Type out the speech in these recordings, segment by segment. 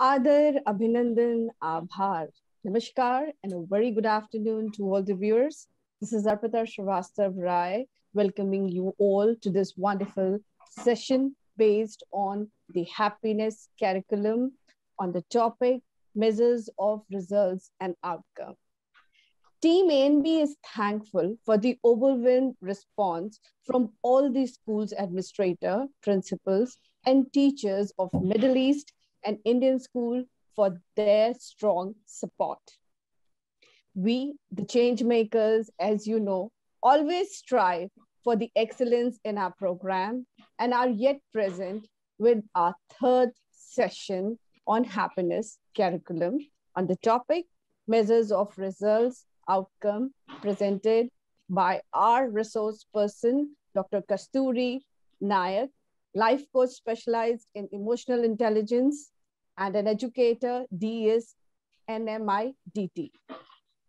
Adar, Abhinandan, Abhar. Namaskar and a very good afternoon to all the viewers. This is Arpita Srivastav Rai welcoming you all to this wonderful session based on the happiness curriculum on the topic measures of results and outcome. Team ANB is thankful for the overwhelming response from all the school's administrator, principals, and teachers of Middle East and Indian school for their strong support. We, the change makers, as you know, always strive for the excellence in our program and are yet present with our third session on happiness curriculum on the topic measures of results outcome presented by our resource person, Dr. Kasturi Nayak, life coach specialized in emotional intelligence and an educator, DS NMIDT.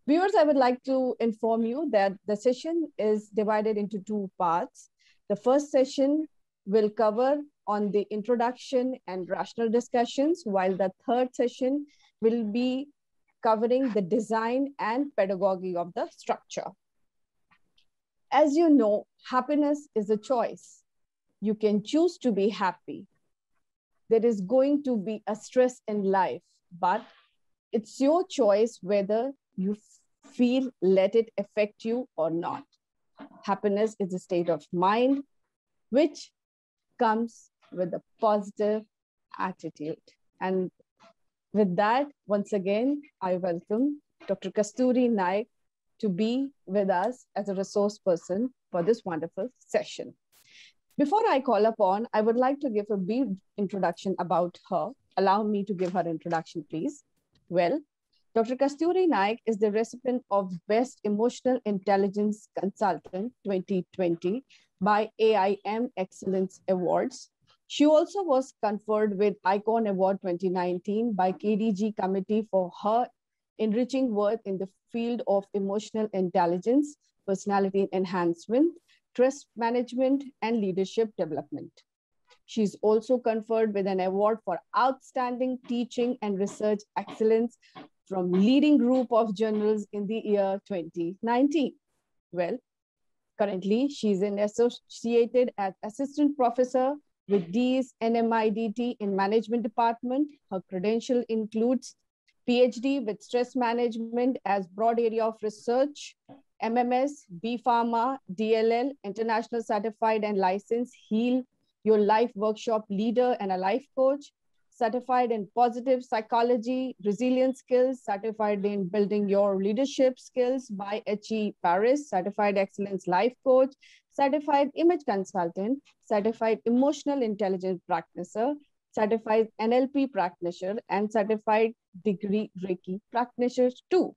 Viewers, I would like to inform you that the session is divided into two parts. The first session will cover on the introduction and rational discussions, while the third session will be covering the design and pedagogy of the structure. As you know, happiness is a choice. You can choose to be happy. There is going to be a stress in life, but it's your choice whether you feel, let it affect you or not. Happiness is a state of mind which comes with a positive attitude. And with that, once again, I welcome Dr. Kasturi Naik to be with us as a resource person for this wonderful session. Before I call upon, I would like to give a brief introduction about her. Allow me to give her introduction, please. Well, Dr. Kasturi Naik is the recipient of Best Emotional Intelligence Consultant 2020 by AIM Excellence Awards. She also was conferred with Icon Award 2019 by KDG Committee for her enriching work in the field of emotional intelligence, personality enhancement, trust management, and leadership development. She's also conferred with an award for outstanding teaching and research excellence from leading group of journals in the year 2019. Well, currently she's an associated as assistant professor with DS NMIDT in management department. Her credential includes PhD with stress management as broad area of research, MMS, B Pharma, DLL, international certified and licensed Heal Your Life workshop leader and a life coach, certified in positive psychology, resilience skills, certified in building your leadership skills by HE Paris, certified excellence life coach, certified image consultant, certified emotional intelligence practitioner, certified NLP practitioner, and certified degree Reiki practitioner too.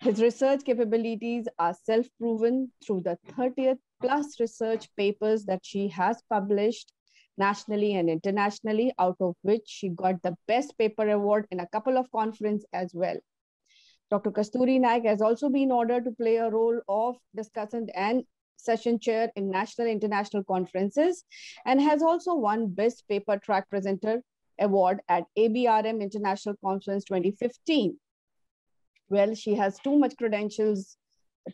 His research capabilities are self-proven through the 30th plus research papers that she has published nationally and internationally, out of which she got the Best Paper Award in a couple of conferences as well. Dr. Kasturi Naik has also been ordered to play a role of discussant and session chair in national and international conferences and has also won Best Paper Track Presenter Award at ABRM International Conference 2015. Well, she has too much credentials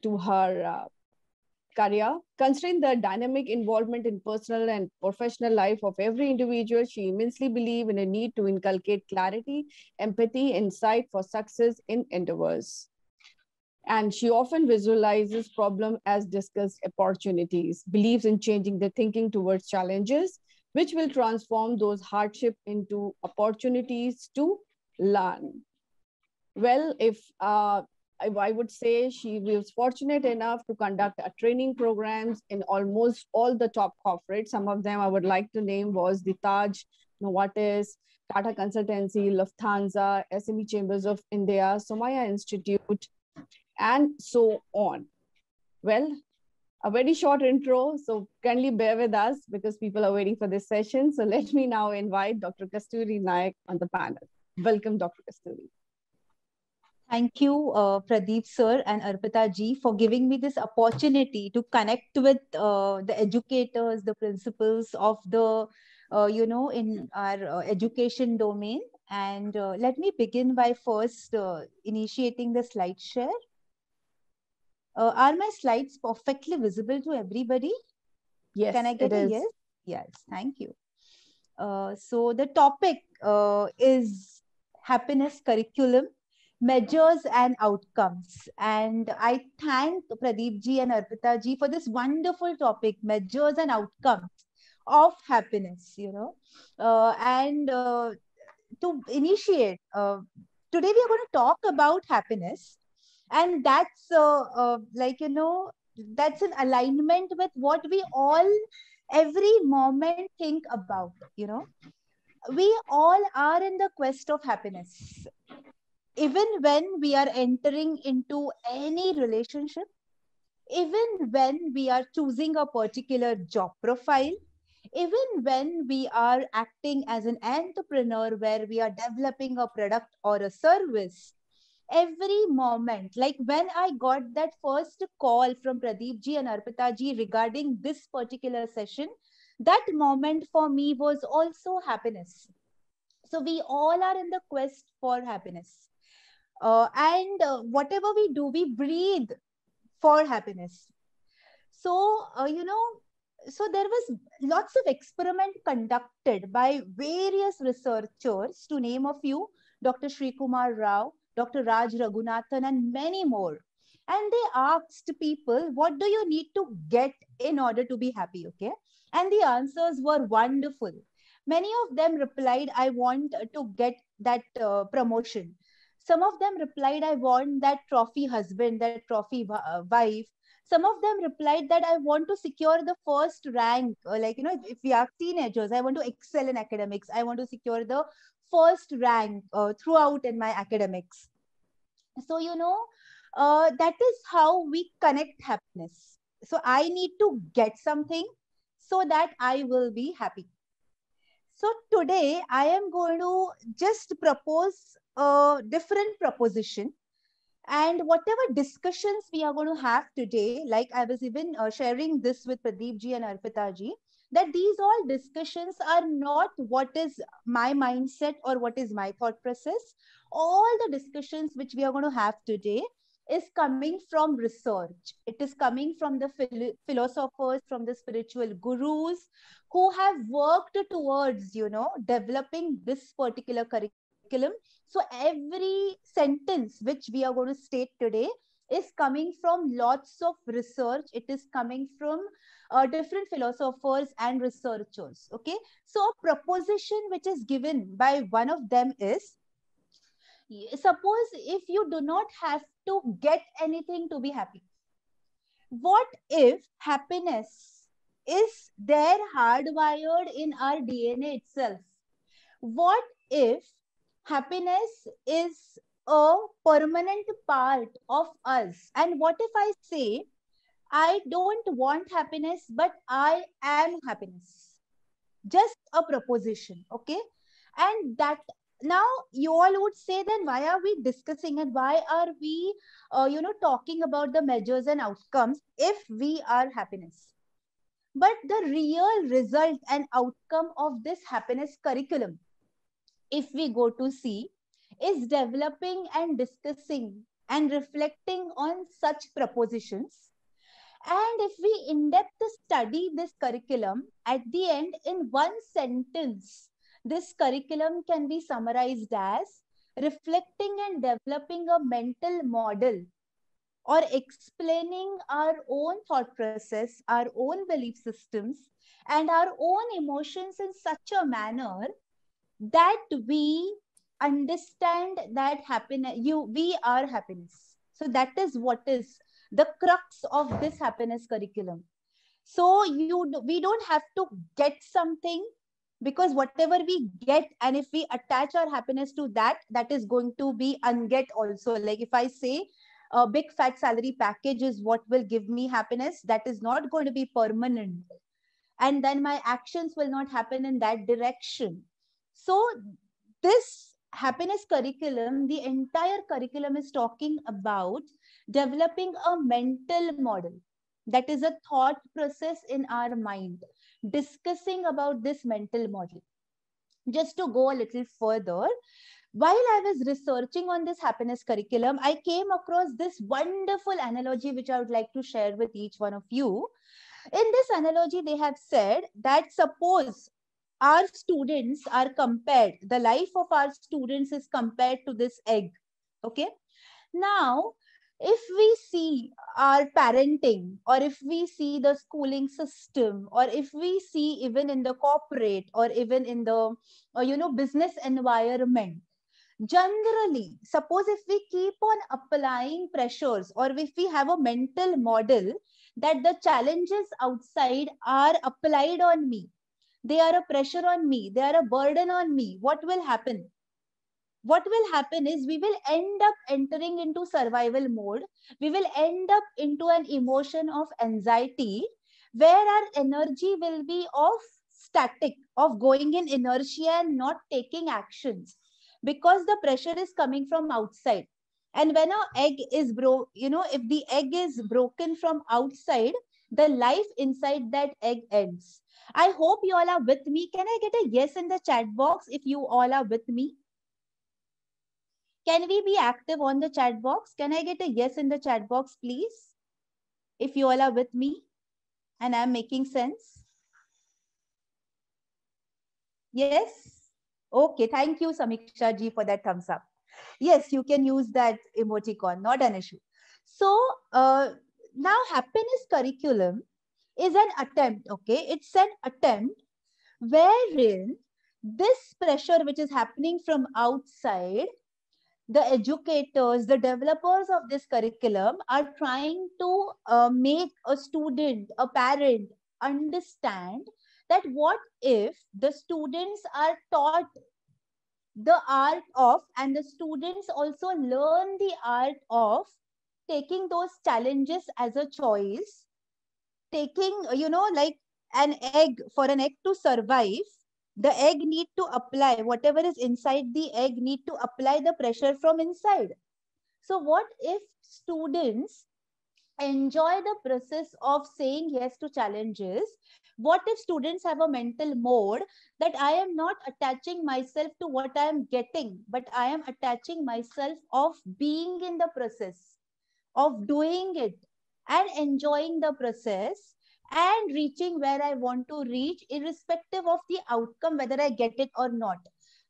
to her career. Considering the dynamic involvement in personal and professional life of every individual, she immensely believes in a need to inculcate clarity, empathy, insight for success in endeavors. And she often visualizes problems as discussed opportunities, believes in changing the thinking towards challenges, which will transform those hardships into opportunities to learn. Well, if I would say she was fortunate enough to conduct a training programs in almost all the top corporates. Some of them I would like to name was the Taj, Novartis, Tata Consultancy, Lufthansa, SME Chambers of India, Somaya Institute, and so on. Well, a very short intro, so kindly bear with us because people are waiting for this session. So let me now invite Dr. Kasturi Naik on the panel. Welcome, Dr. Kasturi. Thank you, Pradeep sir and Arpita ji, for giving me this opportunity to connect with the educators, the principals of the, in our education domain. And let me begin by first initiating the slide share. Are my slides perfectly visible to everybody? Can I Yes, it get a is. yes? Yes, thank you. So the topic is happiness curriculum, measures and outcomes. And I thank Pradeep ji and Arpita ji for this wonderful topic, measures and outcomes of happiness, and to initiate, today we are going to talk about happiness. And that's that's in alignment with what we all every moment think about, we all are in the quest of happiness. Even when we are entering into any relationship, even when we are choosing a particular job profile, even when we are acting as an entrepreneur where we are developing a product or a service, every moment, like when I got that first call from Pradeep ji and Arpita ji regarding this particular session, that moment for me was also happiness. So we all are in the quest for happiness. And whatever we do, we breathe for happiness. So, so there was lots of experiment conducted by various researchers, to name a few, Dr. Sri Kumar Rao, Dr. Raj Raghunathan, and many more. And they asked people, what do you need to get in order to be happy? Okay. And the answers were wonderful. Many of them replied, I want to get that promotion. Some of them replied, I want that trophy husband, that trophy wife. Some of them replied that I want to secure the first rank, if we are teenagers, I want to excel in academics, I want to secure the first rank throughout in my academics. So that is how we connect happiness. So I need to get something so that I will be happy. So today I am going to just propose a different proposition, and whatever discussions we are going to have today, like I was even sharing this with Pradeep ji and Arpita ji, that these all discussions are not what is my mindset or what is my thought process. All the discussions which we are going to have today is coming from research. It is coming from the philosophers, from the spiritual gurus who have worked towards, developing this particular curriculum. So every sentence which we are going to state today is coming from lots of research. It is coming from different philosophers and researchers. Okay. So a proposition which is given by one of them is, suppose if you do not have to get anything to be happy, what if happiness is there hardwired in our DNA itself? What if happiness is a permanent part of us? And what if I say, I don't want happiness, but I am happiness? Just a proposition, okay? And that, now you all would say, then why are we discussing and why are we, talking about the measures and outcomes if we are happiness? But the real result and outcome of this happiness curriculum, if we go to see, is developing and discussing and reflecting on such propositions. And if we in depth study this curriculum, at the end, in one sentence, this curriculum can be summarized as reflecting and developing a mental model, or explaining our own thought process, our own belief systems, and our own emotions in such a manner that we understand that happiness, we are happiness. So that is what is the crux of this happiness curriculum. So we don't have to get something, because whatever we get, and if we attach our happiness to that, that is going to be unget also. Like if I say a big fat salary package is what will give me happiness, that is not going to be permanent, and then my actions will not happen in that direction. So this happiness curriculum, the entire curriculum is talking about developing a mental model, that is a thought process in our mind, discussing about this mental model. Just to go a little further, while I was researching on this happiness curriculum, I came across this wonderful analogy which I would like to share with each one of you. In this analogy, they have said that suppose our students are compared, the life of our students is compared to this egg. Okay. Now, if we see our parenting, or if we see the schooling system, or if we see even in the corporate, or even in the business environment, generally, suppose if we keep on applying pressures, or if we have a mental model that the challenges outside are applied on me, they are a pressure on me, they are a burden on me, what will happen? What will happen is we will end up entering into survival mode. We will end up into an emotion of anxiety, where our energy will be of static, of going in inertia and not taking actions, because the pressure is coming from outside. And when an egg is if the egg is broken from outside, the life inside that egg ends. I hope you all are with me. Can I get a yes in the chat box if you all are with me? Can we be active on the chat box? Can I get a yes in the chat box, please? If you all are with me and I'm making sense. Yes? Okay, thank you, Samiksha ji, for that thumbs up. Yes, you can use that emoticon, not an issue. So now happiness curriculum is an attempt, okay? It's an attempt wherein this pressure which is happening from outside, the educators, the developers of this curriculum are trying to make a student, a parent understand that what if the students are taught the art of, and the students also learn the art of taking those challenges as a choice, taking, like an egg, for an egg to survive, the egg need to apply whatever is inside the egg, need to apply the pressure from inside. So what if students enjoy the process of saying yes to challenges? What if students have a mental mode that I am not attaching myself to what I am getting, but I am attaching myself of being in the process, of doing it and enjoying the process and reaching where I want to reach, irrespective of the outcome, whether I get it or not.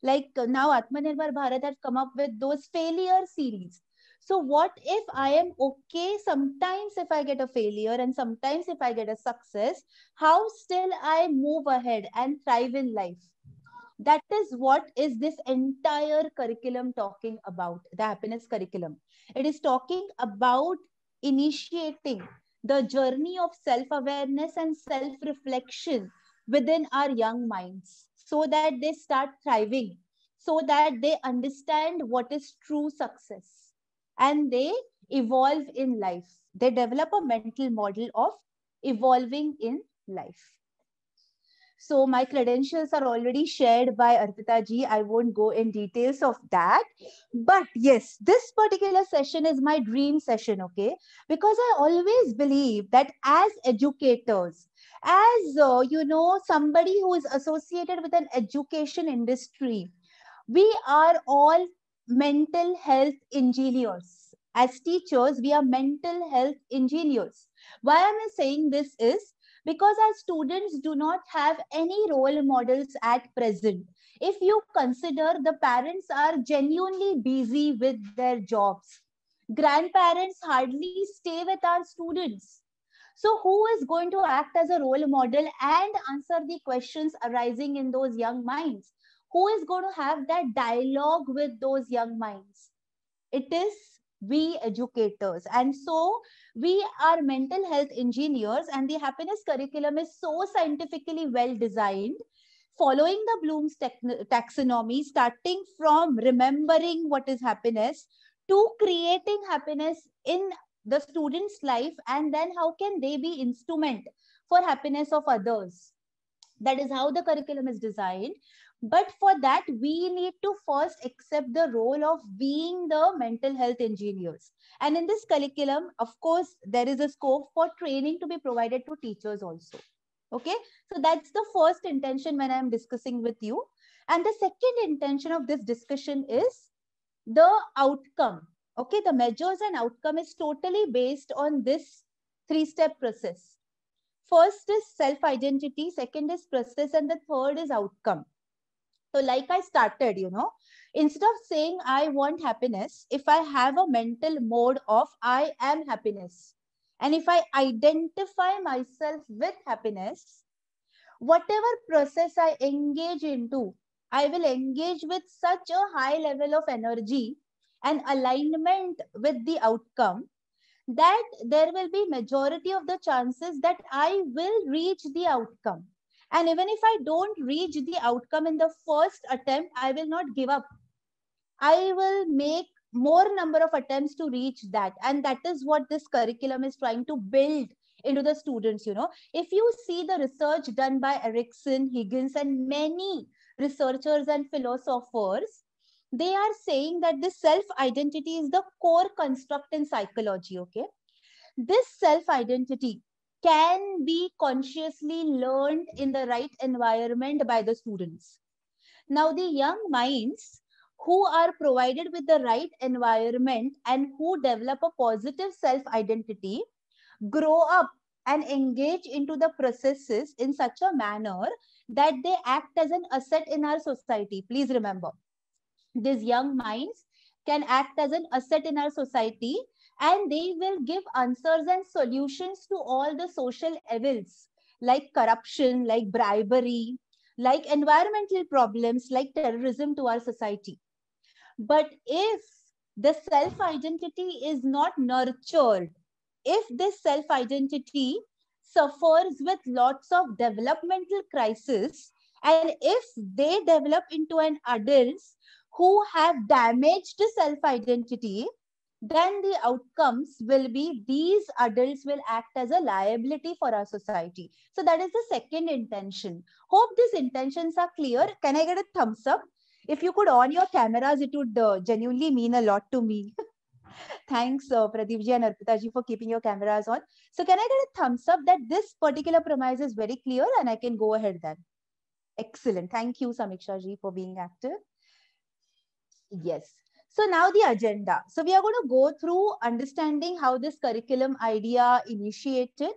Like now, Atmanirbhar Bharat has come up with those failure series. So, what if I am okay sometimes if I get a failure and sometimes if I get a success? How still I move ahead and thrive in life? That is what is this entire curriculum talking about, the happiness curriculum. It is talking about initiating the journey of self-awareness and self-reflection within our young minds, so that they start thriving, so that they understand what is true success, and they evolve in life. They develop a mental model of evolving in life. So my credentials are already shared by Arpita ji. I won't go in details of that. But yes, this particular session is my dream session, okay? Because I always believe that as educators, as somebody who is associated with an education industry, we are all mental health engineers. As teachers, we are mental health engineers. Why am I saying this is because our students do not have any role models at present. If you consider, the parents are genuinely busy with their jobs. Grandparents hardly stay with our students. So who is going to act as a role model and answer the questions arising in those young minds? Who is going to have that dialogue with those young minds? It is we educators. And so we are mental health engineers, and the happiness curriculum is so scientifically well designed, following the Bloom's taxonomy, starting from remembering what is happiness to creating happiness in the student's life, and then how can they be instrument for happiness of others. That is how the curriculum is designed. But for that, we need to first accept the role of being the mental health engineers. And in this curriculum, of course, there is a scope for training to be provided to teachers also. Okay, so that's the first intention when I'm discussing with you. And the second intention of this discussion is the outcome. Okay, the measures and outcome is totally based on this three-step process. First is self-identity, second is process, and the third is outcome. So like I started, instead of saying I want happiness, if I have a mental mode of I am happiness, and if I identify myself with happiness, whatever process I engage into, I will engage with such a high level of energy and alignment with the outcome that there will be majority of the chances that I will reach the outcome. And even if I don't reach the outcome in the first attempt, I will not give up. I will make more number of attempts to reach that. And that is what this curriculum is trying to build into the students. If you see the research done by Erikson, Higgins, and many researchers and philosophers, they are saying that this self-identity is the core construct in psychology. Okay, this self-identity can be consciously learned in the right environment by the students. Now, the young minds who are provided with the right environment and who develop a positive self-identity grow up and engage into the processes in such a manner that they act as an asset in our society. Please remember, these young minds can act as an asset in our society, and they will give answers and solutions to all the social evils like corruption, like bribery, like environmental problems, like terrorism to our society. But if the self-identity is not nurtured, if this self-identity suffers with lots of developmental crisis, and if they develop into an adults who have damaged self-identity, then the outcomes will be these adults will act as a liability for our society. So that is the second intention. Hope these intentions are clear. Can I get a thumbs up? If you could on your cameras, it would genuinely mean a lot to me. Thanks, Pradeep ji and Arpita ji, for keeping your cameras on. So can I get a thumbs up that this particular premise is very clear and I can go ahead then? Excellent. Thank you, Samiksha ji, for being active. Yes. So now the agenda. So we are going to go through understanding how this curriculum idea initiated.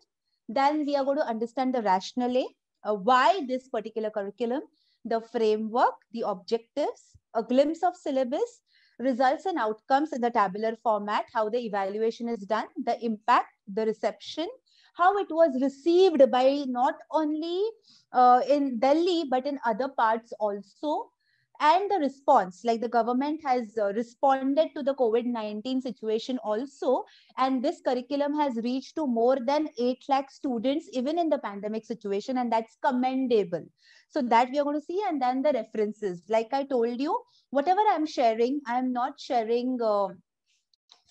Then we are going to understand the rationale, why this particular curriculum, the framework, the objectives, a glimpse of syllabus, results and outcomes in the tabular format, how the evaluation is done, the impact, the reception, how it was received by not only in Delhi, but in other parts also, and the response, like the government has responded to the COVID-19 situation also, and this curriculum has reached to more than 8 lakh students even in the pandemic situation, and that's commendable. So that we are going to see. And then the references, like I told you, whatever I'm sharing, I'm not sharing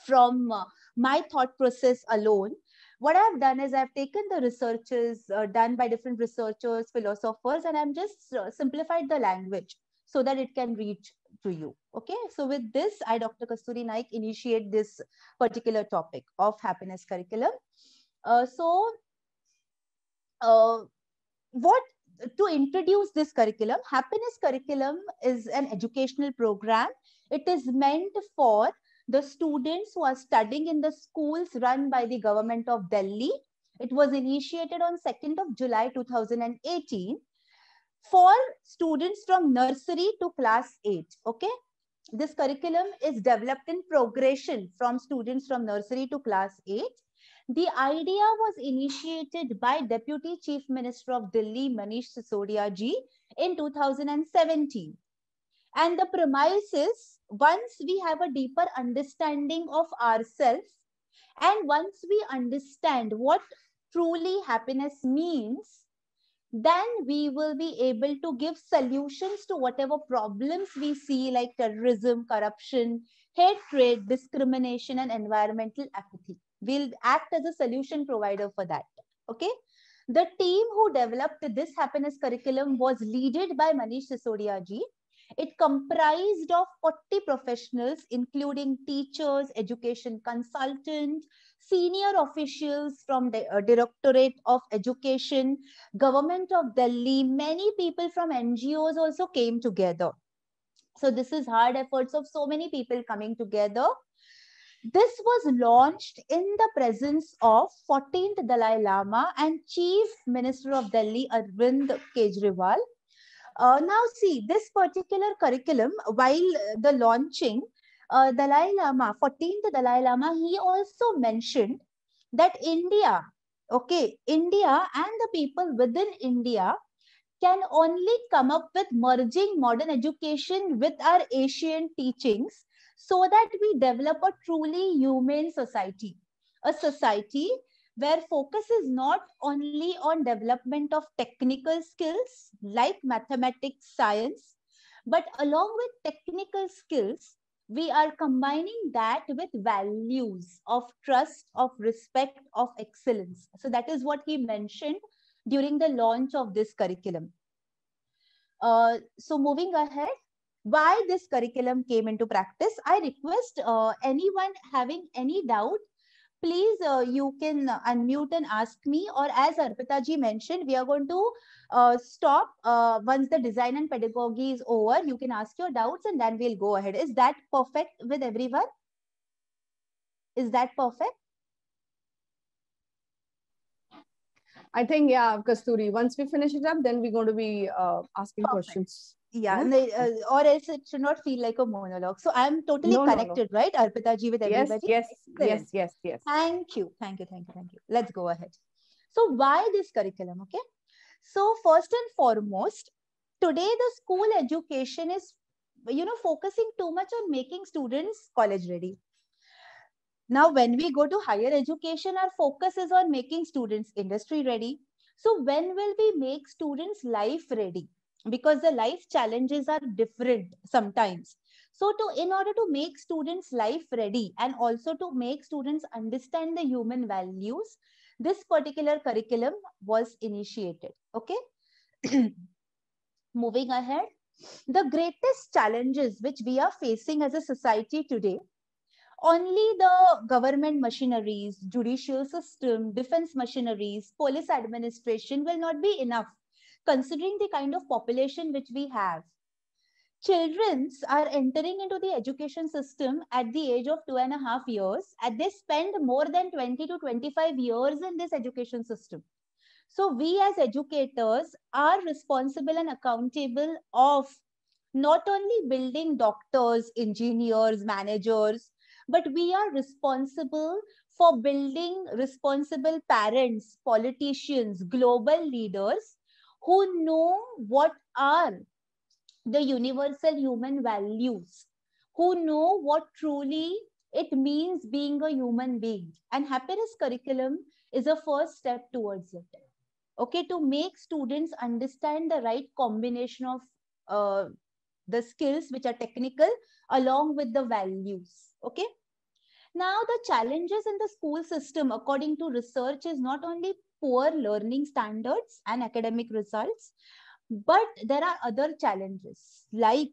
from my thought process alone. What I've done is I've taken the researches done by different researchers, philosophers, and I'm just simplified the language so that it can reach to you. Okay. So with this, I, Dr. Kasturi Naik, initiate this particular topic of happiness curriculum. What to introduce this curriculum? Happiness curriculum is an educational program. It is meant for the students who are studying in the schools run by the government of Delhi. It was initiated on 2nd of July 2018 for students from nursery to class 8. Okay. This curriculum is developed in progression from students from nursery to class 8. The idea was initiated by Deputy Chief Minister of Delhi, Manish Sisodia ji, in 2017. And the premise is, once we have a deeper understanding of ourselves, and once we understand what truly happiness means, then we will be able to give solutions to whatever problems we see, like terrorism, corruption, hatred, discrimination, and environmental apathy. We'll act as a solution provider for that. Okay. The team who developed this happiness curriculum was led by Manish Sisodia ji. It comprised of 40 professionals, including teachers, education consultants, senior officials from the Directorate of Education, Government of Delhi. Many people from NGOs also came together. So this is hard efforts of so many people coming together. This was launched in the presence of 14th Dalai Lama and Chief Minister of Delhi, Arvind Kejriwal. Now see, this particular curriculum, while the launching, Dalai Lama, 14th Dalai Lama, he also mentioned that India, okay, India and the people within India can only come up with merging modern education with our Asian teachings so that we develop a truly humane society, a society where focus is not only on development of technical skills like mathematics, science, but along with technical skills, we are combining that with values of trust, of respect, of excellence. So that is what he mentioned during the launch of this curriculum. So moving ahead, why this curriculum came into practice, I request anyone having any doubt, please you can unmute and ask me, or as Arpita ji mentioned, we are going to stop once the design and pedagogy is over. You can ask your doubts and then we'll go ahead. Is that perfect with everyone? Is that perfect? I think, yeah, Kasturi, once we finish it up, then we're going to be asking questions. Yeah, or else it should not feel like a monologue. So I'm totally connected, right, Arpita ji, with everybody? Yes. Thank you. Let's go ahead. So why this curriculum, okay? So first and foremost, today the school education is, focusing too much on making students college ready. Now, when we go to higher education, our focus is on making students industry ready. So when will we make students life ready? Because the life challenges are different sometimes. So in order to make students life ready and also to make students understand the human values, this particular curriculum was initiated. Okay. Moving ahead, the greatest challenges which we are facing as a society today, only the government machineries, judicial system, defense machineries, police administration will not be enough, considering the kind of population which we have. Children are entering into the education system at the age of 2.5 years, and they spend more than 20 to 25 years in this education system. So we as educators are responsible and accountable of not only building doctors, engineers, managers, but we are responsible for building responsible parents, politicians, global leaders who know what are the universal human values, who know what truly it means being a human being. And happiness curriculum is a first step towards it. Okay, to make students understand the right combination of the skills which are technical along with the values. Okay. Now, the challenges in the school system, according to research, is not only poor learning standards and academic results, but there are other challenges like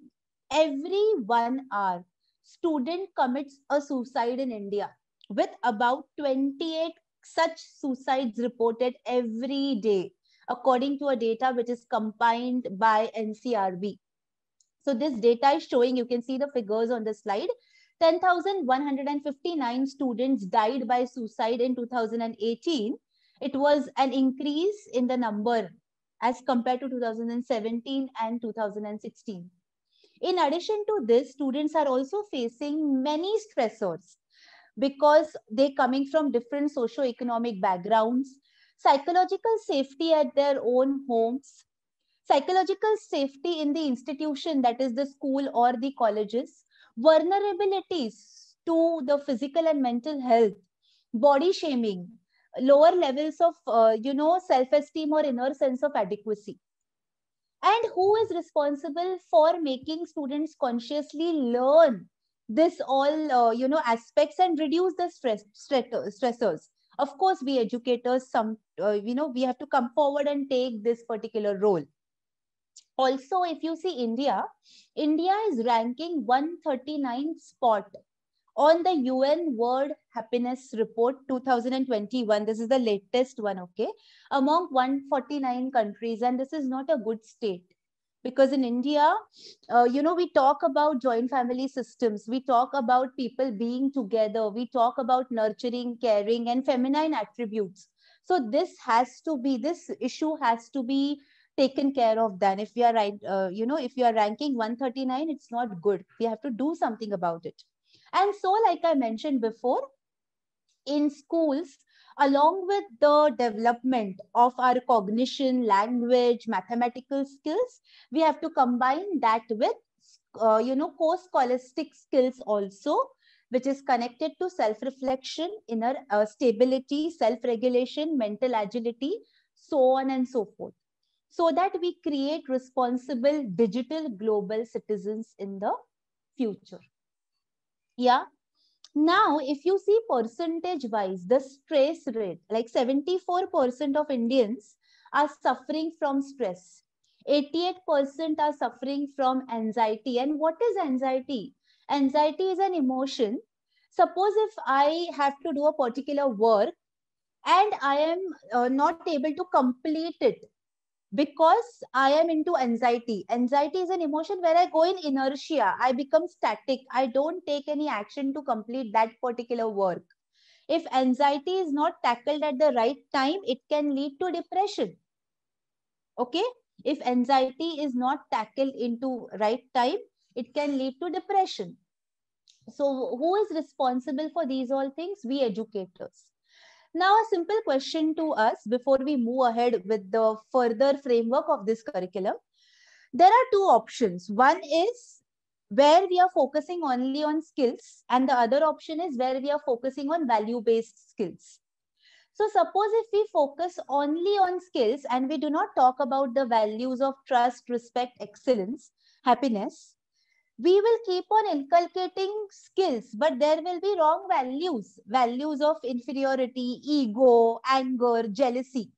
every 1 hour, student commits a suicide in India, with about 28 such suicides reported every day, according to a data which is compiled by NCRB. So this data is showing, you can see the figures on the slide. 10,159 students died by suicide in 2018. It was an increase in the number as compared to 2017 and 2016. In addition to this, students are also facing many stressors because they're coming from different socio-economic backgrounds, psychological safety at their own homes, psychological safety in the institution, that is the school or the colleges, vulnerabilities to the physical and mental health, body shaming, lower levels of, self-esteem or inner sense of adequacy. And who is responsible for making students consciously learn this all, aspects and reduce the stressors? Of course, we educators, we have to come forward and take this particular role. Also, if you see India, India is ranking 139th spot on the UN World Happiness Report 2021. This is the latest one, okay, among 149 countries. And this is not a good state. Because in India, we talk about joint family systems. We talk about people being together. We talk about nurturing, caring, and feminine attributes. So this issue has to be taken care of. Then, if we are right, if you are ranking 139, it's not good. We have to do something about it. And so, like I mentioned before, in schools, along with the development of our cognition, language, mathematical skills, we have to combine that with, co-scholastic skills also, which is connected to self-reflection, inner stability, self-regulation, mental agility, so on and so forth, so that we create responsible digital global citizens in the future. Yeah. Now, if you see percentage wise, the stress rate, like 74% of Indians are suffering from stress. 88% are suffering from anxiety. And what is anxiety? Anxiety is an emotion. Suppose if I have to do a particular work and I am not able to complete it, because I am into anxiety. Anxiety is an emotion where I go in inertia. I become static. I don't take any action to complete that particular work. If anxiety is not tackled at the right time, it can lead to depression. Okay? If anxiety is not tackled into right time, it can lead to depression. So who is responsible for these all things? We educators. Now, a simple question to us before we move ahead with the further framework of this curriculum. There are two options. One is where we are focusing only on skills, and the other option is where we are focusing on value-based skills. So suppose if we focus only on skills and we do not talk about the values of trust, respect, excellence, happiness, we will keep on inculcating skills, but there will be wrong values of inferiority, ego, anger, jealousy.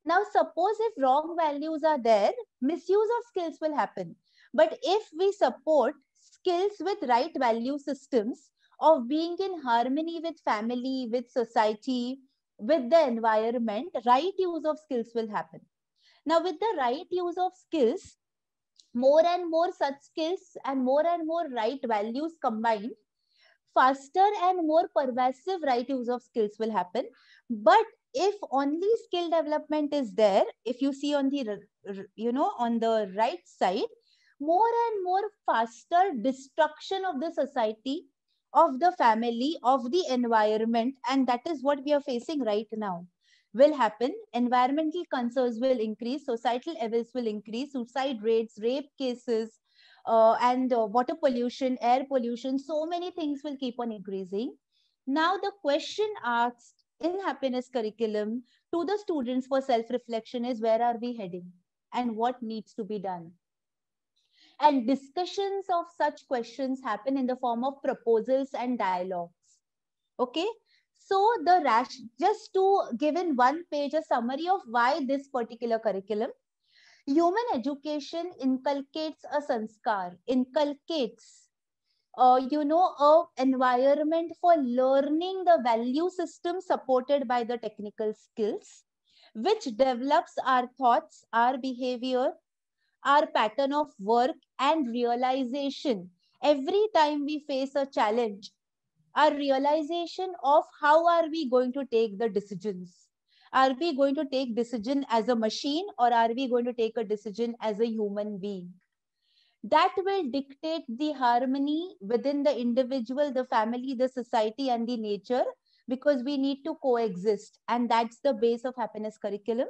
Now, suppose if wrong values are there, misuse of skills will happen. But if we support skills with right value systems of being in harmony with family, with society, with the environment, right use of skills will happen. Now, with the right use of skills, more and more such skills and more right values combined, faster and more pervasive right use of skills will happen. But if only skill development is there, if you see on the on the right side, more and more faster destruction of the society, of the family, of the environment, and that is what we are facing right now, will happen. Environmental concerns will increase, societal evils will increase, suicide rates, rape cases, and water pollution, air pollution, so many things will keep on increasing. Now, the question asked in happiness curriculum to the students for self-reflection is, where are we heading and what needs to be done? And discussions of such questions happen in the form of proposals and dialogues. Okay. So just to give in one page a summary of why this particular curriculum. Human education inculcates a sanskar, inculcates, a environment for learning the value system supported by the technical skills, which develops our thoughts, our behavior, our pattern of work and realization. Every time we face a challenge, our realization of how are we going to take the decisions. Are we going to take decision as a machine, or are we going to take a decision as a human being? That will dictate the harmony within the individual, the family, the society, and the nature, because we need to coexist. And that's the base of happiness curriculum.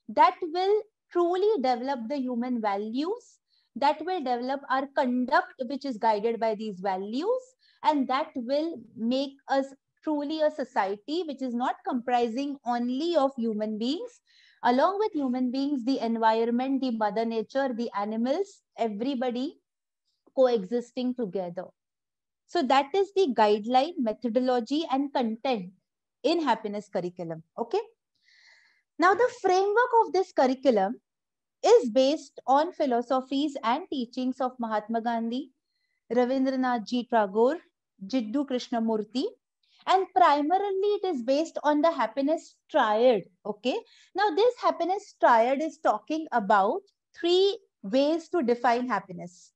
That will truly develop the human values, that will develop our conduct, which is guided by these values, and that will make us truly a society which is not comprising only of human beings. Along with human beings, the environment, the mother nature, the animals, everybody coexisting together. So that is the guideline, methodology, and content in happiness curriculum. Okay. Now, the framework of this curriculum is based on philosophies and teachings of Mahatma Gandhi, Ravindranath Ji Tagore, Jiddu Krishnamurti, and primarily it is based on the happiness triad. Okay, now this happiness triad is talking about three ways to define happiness: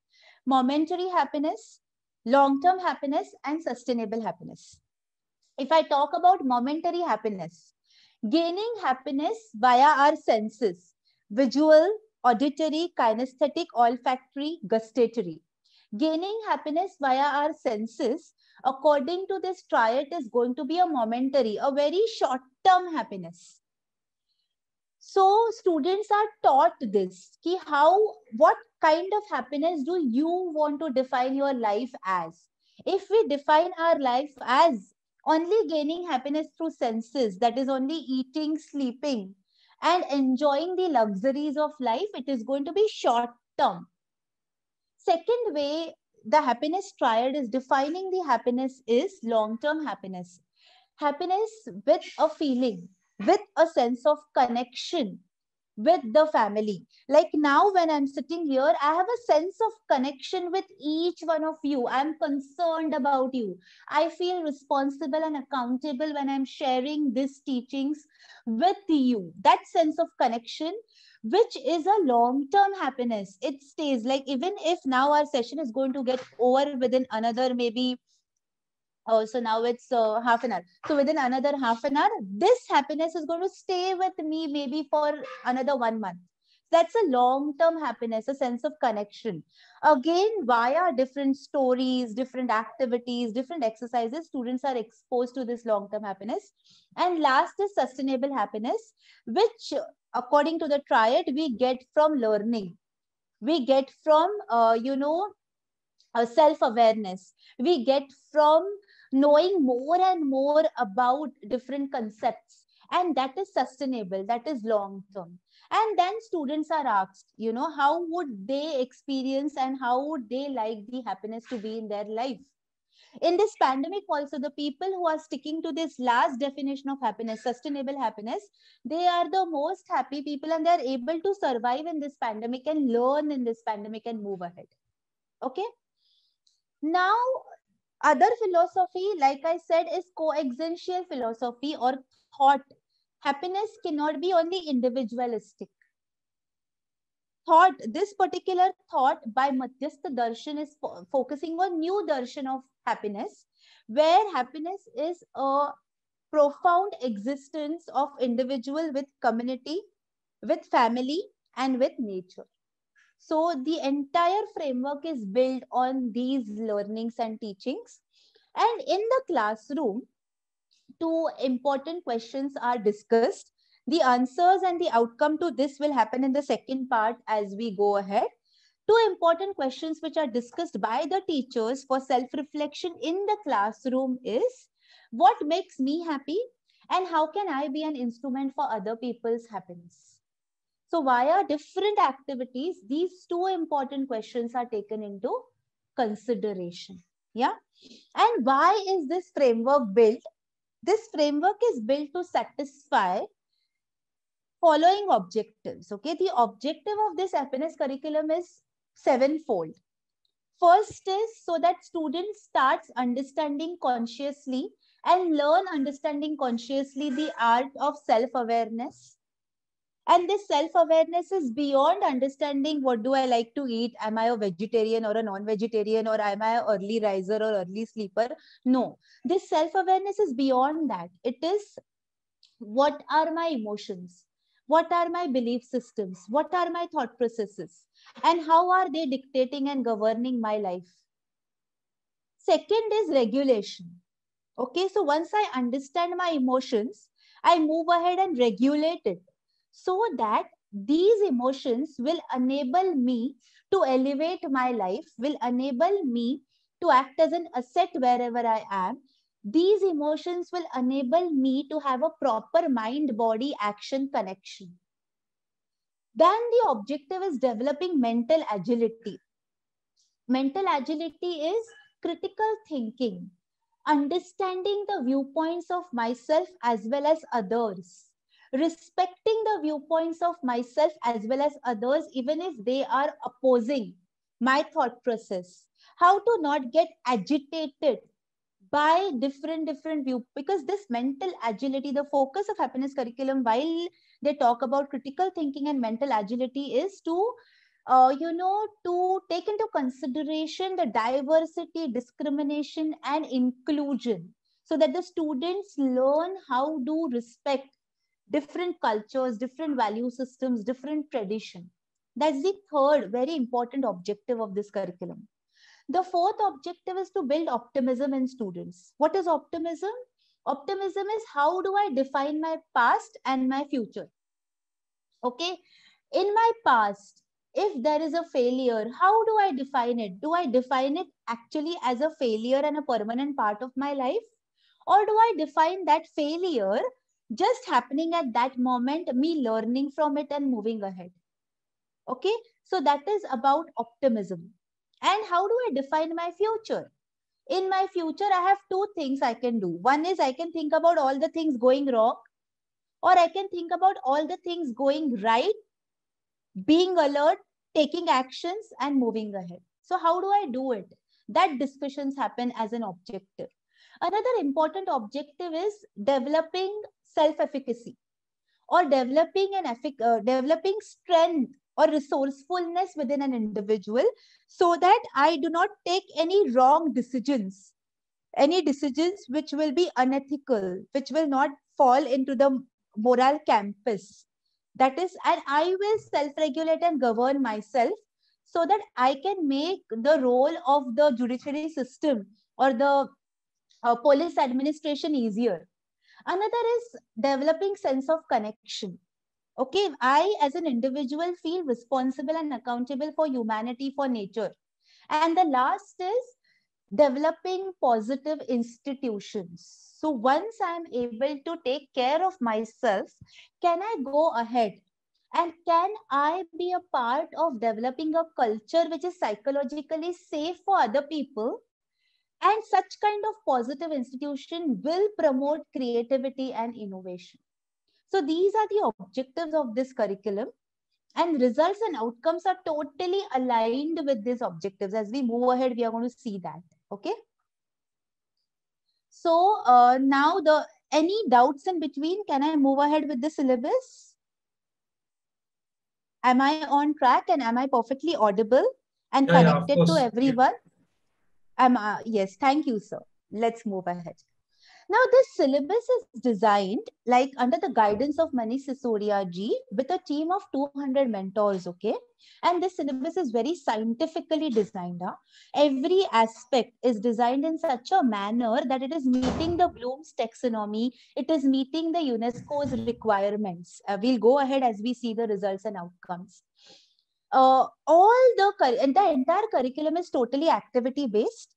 momentary happiness, long-term happiness, and sustainable happiness. If I talk about momentary happiness, gaining happiness via our senses: visual, auditory, kinesthetic, olfactory, gustatory. Gaining happiness via our senses, according to this triad, is going to be a momentary, a very short term happiness. So students are taught this, ki what kind of happiness do you want to define your life as? If we define our life as only gaining happiness through senses, that is only eating, sleeping, and enjoying the luxuries of life, it is going to be short term. Second way the happiness triad is defining the happiness is long-term happiness. Happiness with a feeling, with a sense of connection with the family. Like now when I'm sitting here, I have a sense of connection with each one of you. I'm concerned about you. I feel responsible and accountable when I'm sharing these teachings with you. That sense of connection, which is a long-term happiness. It stays, like even if now our session is going to get over within another maybe, oh, so now it's half an hour. So within another half an hour, this happiness is going to stay with me maybe for another 1 month. That's a long-term happiness, a sense of connection. Again, via different stories, different activities, different exercises, students are exposed to this long-term happiness. And last is sustainable happiness, which according to the triad, we get from learning. We get from, self-awareness. We get from knowing more and more about different concepts. And that is sustainable, that is long term. And then students are asked, how would they experience and how would they like the happiness to be in their life? In this pandemic also, the people who are sticking to this last definition of happiness, sustainable happiness, they are the most happy people, and they are able to survive in this pandemic and learn in this pandemic and move ahead. Okay. Now, other philosophy, like I said, is coexistential philosophy or thought. Happiness cannot be only individualistic. Thought, this particular thought by Madhyastha Darshan is focusing on new darshan of happiness, where happiness is a profound existence of individual with community, with family, and with nature. So the entire framework is built on these learnings and teachings. And in the classroom, two important questions are discussed. The answers and the outcome to this will happen in the second part as we go ahead. Two important questions which are discussed by the teachers for self-reflection in the classroom is, what makes me happy and how can I be an instrument for other people's happiness? So via different activities, these two important questions are taken into consideration. Yeah. And why is this framework built? This framework is built to satisfy following objectives. Okay. The objective of this happiness curriculum is sevenfold. First is so that students starts understanding consciously and learn understanding consciously the art of self-awareness. And this self-awareness is beyond understanding what do I like to eat? Am I a vegetarian or a non-vegetarian, or am I an early riser or early sleeper? No, this self-awareness is beyond that. It is, what are my emotions? What are my belief systems? What are my thought processes? And how are they dictating and governing my life? Second is regulation. Okay, so once I understand my emotions, I move ahead and regulate it, so that these emotions will enable me to elevate my life, will enable me to act as an asset wherever I am. These emotions will enable me to have a proper mind-body action connection. Then the objective is developing mental agility. Mental agility is critical thinking, understanding the viewpoints of myself as well as others, respecting the viewpoints of myself as well as others, even if they are opposing my thought process, how to not get agitated by different view, because this mental agility, the focus of happiness curriculum, while they talk about critical thinking and mental agility, is to to take into consideration the diversity, discrimination, and inclusion, so that the students learn how to respect different cultures, different value systems, different tradition. That's the third very important objective of this curriculum. The fourth objective is to build optimism in students. What is optimism? Optimism is how do I define my past and my future? Okay. In my past, if there is a failure, how do I define it? Do I define it actually as a failure and a permanent part of my life? Or do I define that failure just happening at that moment, me learning from it and moving ahead? Okay. So that is about optimism. And how do I define my future? In my future, I have two things I can do. One is I can think about all the things going wrong, or I can think about all the things going right, being alert, taking actions, and moving ahead. So how do I do it? That discussions happen as an objective. Another important objective is developing self-efficacy, or developing developing strength or resourcefulness within an individual, so that I do not take any wrong decisions, any decisions which will be unethical, which will not fall into the moral campus. That is, and I will self-regulate and govern myself, so that I can make the role of the judiciary system or the police administration easier. Another is developing sense of connection. Okay, I as an individual feel responsible and accountable for humanity, for nature. And the last is developing positive institutions. So once I'm able to take care of myself, can I go ahead and can I be a part of developing a culture which is psychologically safe for other people? And such kind of positive institution will promote creativity and innovation. So these are the objectives of this curriculum, and results and outcomes are totally aligned with these objectives. As we move ahead, we are going to see that. Okay. So now any doubts in between? Can I move ahead with the syllabus? Am I on track and am I perfectly audible and connected to everyone? Yes, thank you, sir. Let's move ahead. Now, this syllabus is designed like under the guidance of Manish Sisodia ji with a team of 200 mentors, okay? And this syllabus is very scientifically designed. Huh? Every aspect is designed in such a manner that it is meeting the Bloom's taxonomy. It is meeting the UNESCO's requirements. We'll go ahead as we see the results and outcomes. The entire curriculum is totally activity based.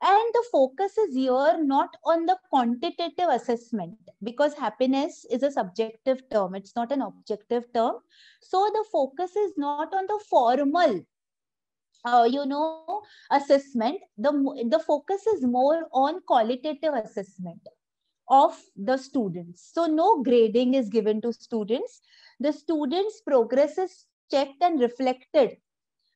And the focus is here not on the quantitative assessment, because happiness is a subjective term. It's not an objective term. So the focus is not on the formal, assessment. The focus is more on qualitative assessment of the students. So no grading is given to students. The students' progress is checked and reflected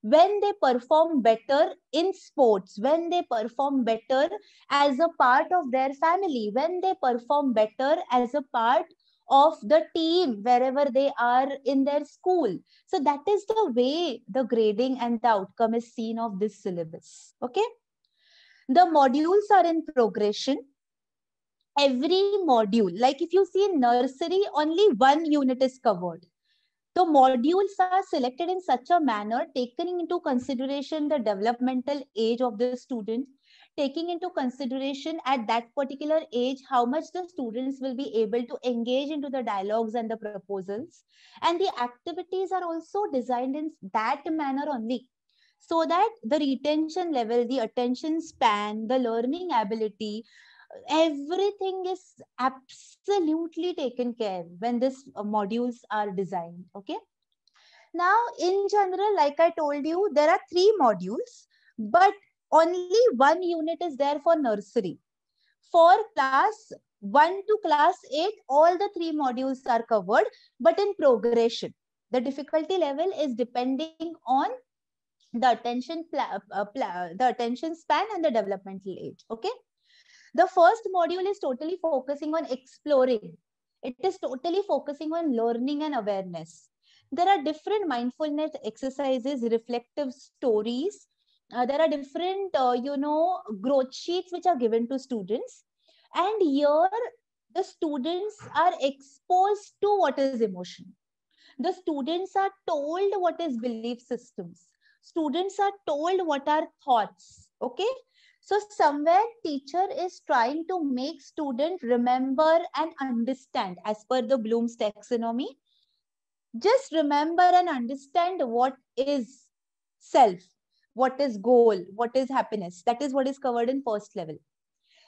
when they perform better in sports, when they perform better as a part of their family, when they perform better as a part of the team, wherever they are in their school. So that is the way the grading and the outcome is seen of this syllabus. Okay. The modules are in progression. Every module, like if you see in nursery, only one unit is covered. The modules are selected in such a manner, taking into consideration the developmental age of the student, taking into consideration at that particular age how much the students will be able to engage into the dialogues and the proposals. And the activities are also designed in that manner only, so that the retention level, the attention span, the learning ability, everything is absolutely taken care when these modules are designed. Okay. Now, in general, like I told you, there are 3 modules, but only one unit is there for nursery. For class 1 to class 8, all the 3 modules are covered, but in progression. The difficulty level is depending on the the attention span and the developmental age. Okay. The first module is totally focusing on exploring. It is totally focusing on learning and awareness. There are different mindfulness exercises, reflective stories. There are different, growth sheets which are given to students. And here, the students are exposed to what is emotion. The students are told what is belief systems. Students are told what are thoughts. Okay. So somewhere teacher is trying to make student remember and understand as per the Bloom's taxonomy. Just remember and understand what is self, what is goal, what is happiness. That is what is covered in first level.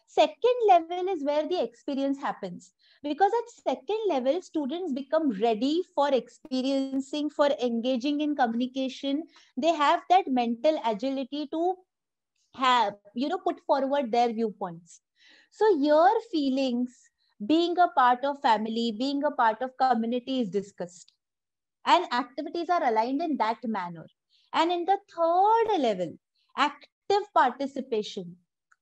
Second level is where the experience happens, because at second level students become ready for experiencing, for engaging in communication. They have that mental agility to have, put forward their viewpoints. So your feelings, being a part of family, being a part of community is discussed, and activities are aligned in that manner. And in the third level, active participation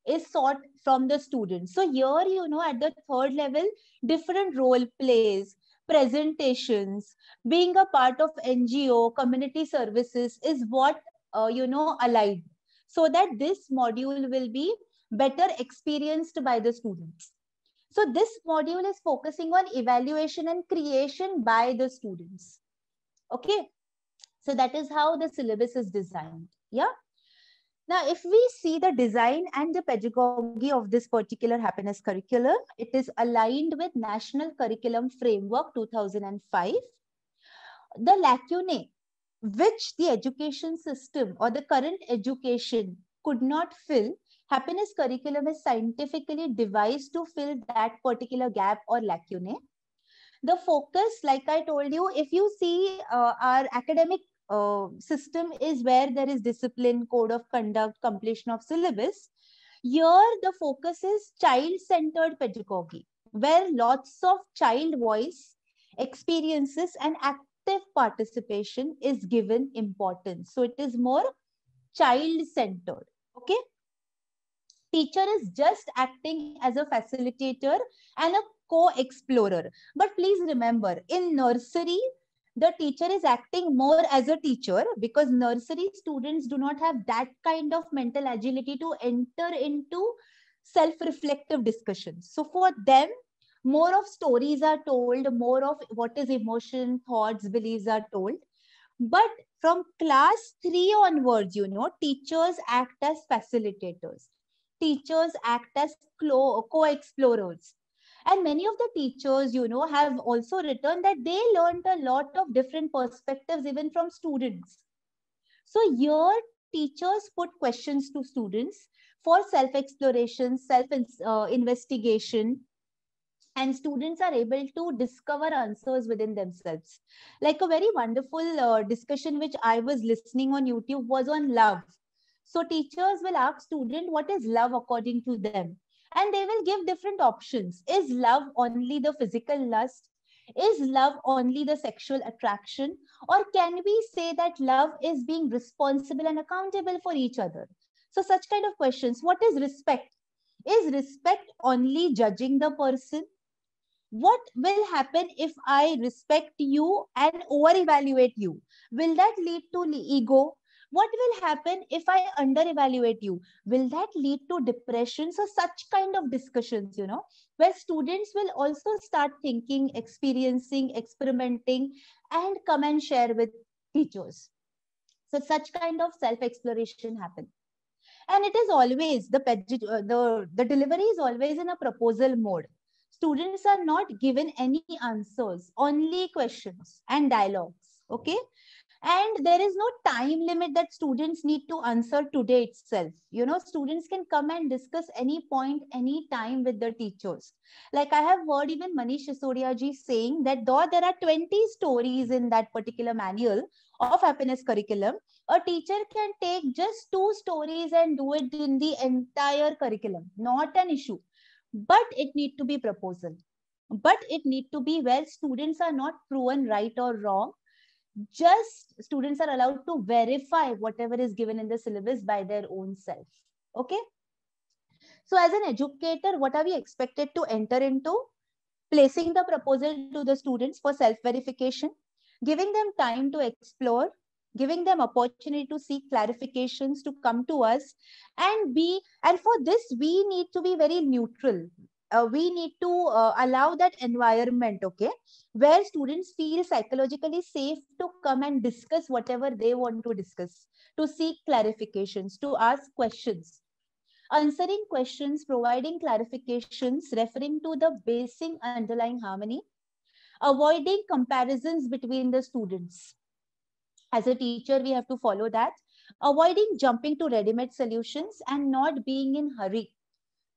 is sought from the students. So here, at the third level, different role plays, presentations, being a part of NGO, community services is what, aligned, so that this module will be better experienced by the students. So this module is focusing on evaluation and creation by the students. Okay. So that is how the syllabus is designed. Yeah. Now, if we see the design and the pedagogy of this particular happiness curriculum, it is aligned with National Curriculum Framework 2005. The lacunae which the education system or the current education could not fill, happiness curriculum is scientifically devised to fill that particular gap or lacunae. The focus, like I told you, if you see our academic system is where there is discipline, code of conduct, completion of syllabus. Here, the focus is child-centered pedagogy, where lots of child voice, experiences, and active participation is given importance. So it is more child-centered. Okay. Teacher is just acting as a facilitator and a co-explorer. But please remember, in nursery, the teacher is acting more as a teacher, because nursery students do not have that kind of mental agility to enter into self-reflective discussions. So for them, more of stories are told, more of what is emotion, thoughts, beliefs are told. But from class 3 onwards, teachers act as facilitators. Teachers act as co-explorers. And many of the teachers, have also written that they learned a lot of different perspectives even from students. So here, teachers put questions to students for self-exploration, self-investigation, and students are able to discover answers within themselves. Like a very wonderful discussion which I was listening on YouTube was on love. So teachers will ask students what is love according to them, and they will give different options. Is love only the physical lust? Is love only the sexual attraction? Or can we say that love is being responsible and accountable for each other? So such kind of questions. What is respect? Is respect only judging the person? What will happen if I respect you and over-evaluate you? Will that lead to ego? What will happen if I under-evaluate you? Will that lead to depression? So such kind of discussions, where students will also start thinking, experiencing, experimenting, and come and share with teachers. So such kind of self-exploration happens. And it is always, the delivery is always in a proposal mode. Students are not given any answers, only questions and dialogues. Okay. And there is no time limit that students need to answer today itself. Students can come and discuss any point, any time with the teachers. Like I have heard even Manish Sisodia ji saying that though there are 20 stories in that particular manual of happiness curriculum, a teacher can take just 2 stories and do it in the entire curriculum. Not an issue. but it need to be proposal. But it need to be where students are not proven right or wrong. Just students are allowed to verify whatever is given in the syllabus by their own self. Okay. So as an educator, what are we expected to enter into? Placing the proposal to the students for self-verification, giving them time to explore, giving them opportunity to seek clarifications, to come to us, and for this, we need to be very neutral. We need to allow that environment, okay, where students feel psychologically safe to come and discuss whatever they want to discuss, to seek clarifications, to ask questions. Answering questions, providing clarifications, referring to the basic underlying harmony, avoiding comparisons between the students. As a teacher, we have to follow that. Avoiding jumping to ready-made solutions and not being in hurry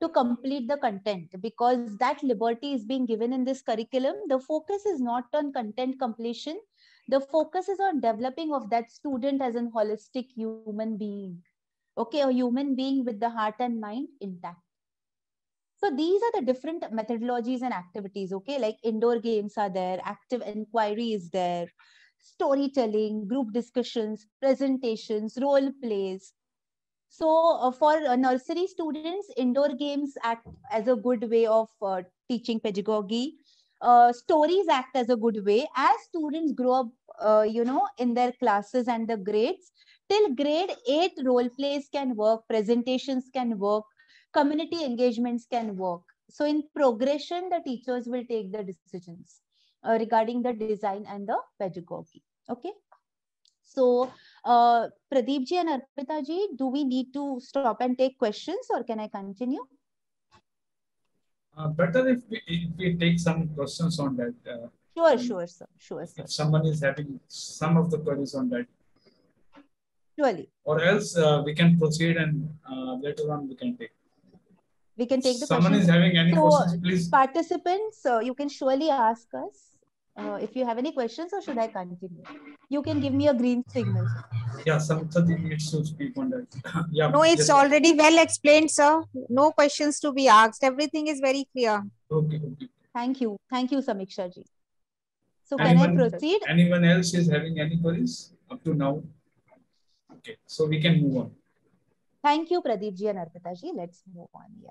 to complete the content, because that liberty is being given in this curriculum. The focus is not on content completion. The focus is on developing of that student as an holistic human being. Okay, a human being with the heart and mind intact. So these are the different methodologies and activities, okay? Like indoor games are there, active inquiry is there, storytelling, group discussions, presentations, role plays. So for nursery students, indoor games act as a good way of teaching pedagogy. Stories act as a good way. As students grow up, in their classes and the grades, till grade 8, role plays can work, presentations can work, community engagements can work. So in progression, the teachers will take the decisions regarding the design and the pedagogy. Okay. So Pradeep ji and Arpita ji, do we need to stop and take questions, or can I continue? Better if we take some questions on that. Sure, sir. If someone is having some of the queries on that. Surely. Or else we can proceed and later on we can take. We can take the someone questions. Is having any questions, please. Participants, you can surely ask us if you have any questions, or should I continue? You can give me a green signal. Yeah, something needs to speak on that. Yeah. No, it's yes, already well explained, sir. No questions to be asked. Everything is very clear. Okay. Thank you, Samiksha ji. So anyone, can I proceed? Anyone else is having any queries up to now? Okay, so we can move on. Thank you, Pradeep ji and Arpita ji. Let's move on. Yeah.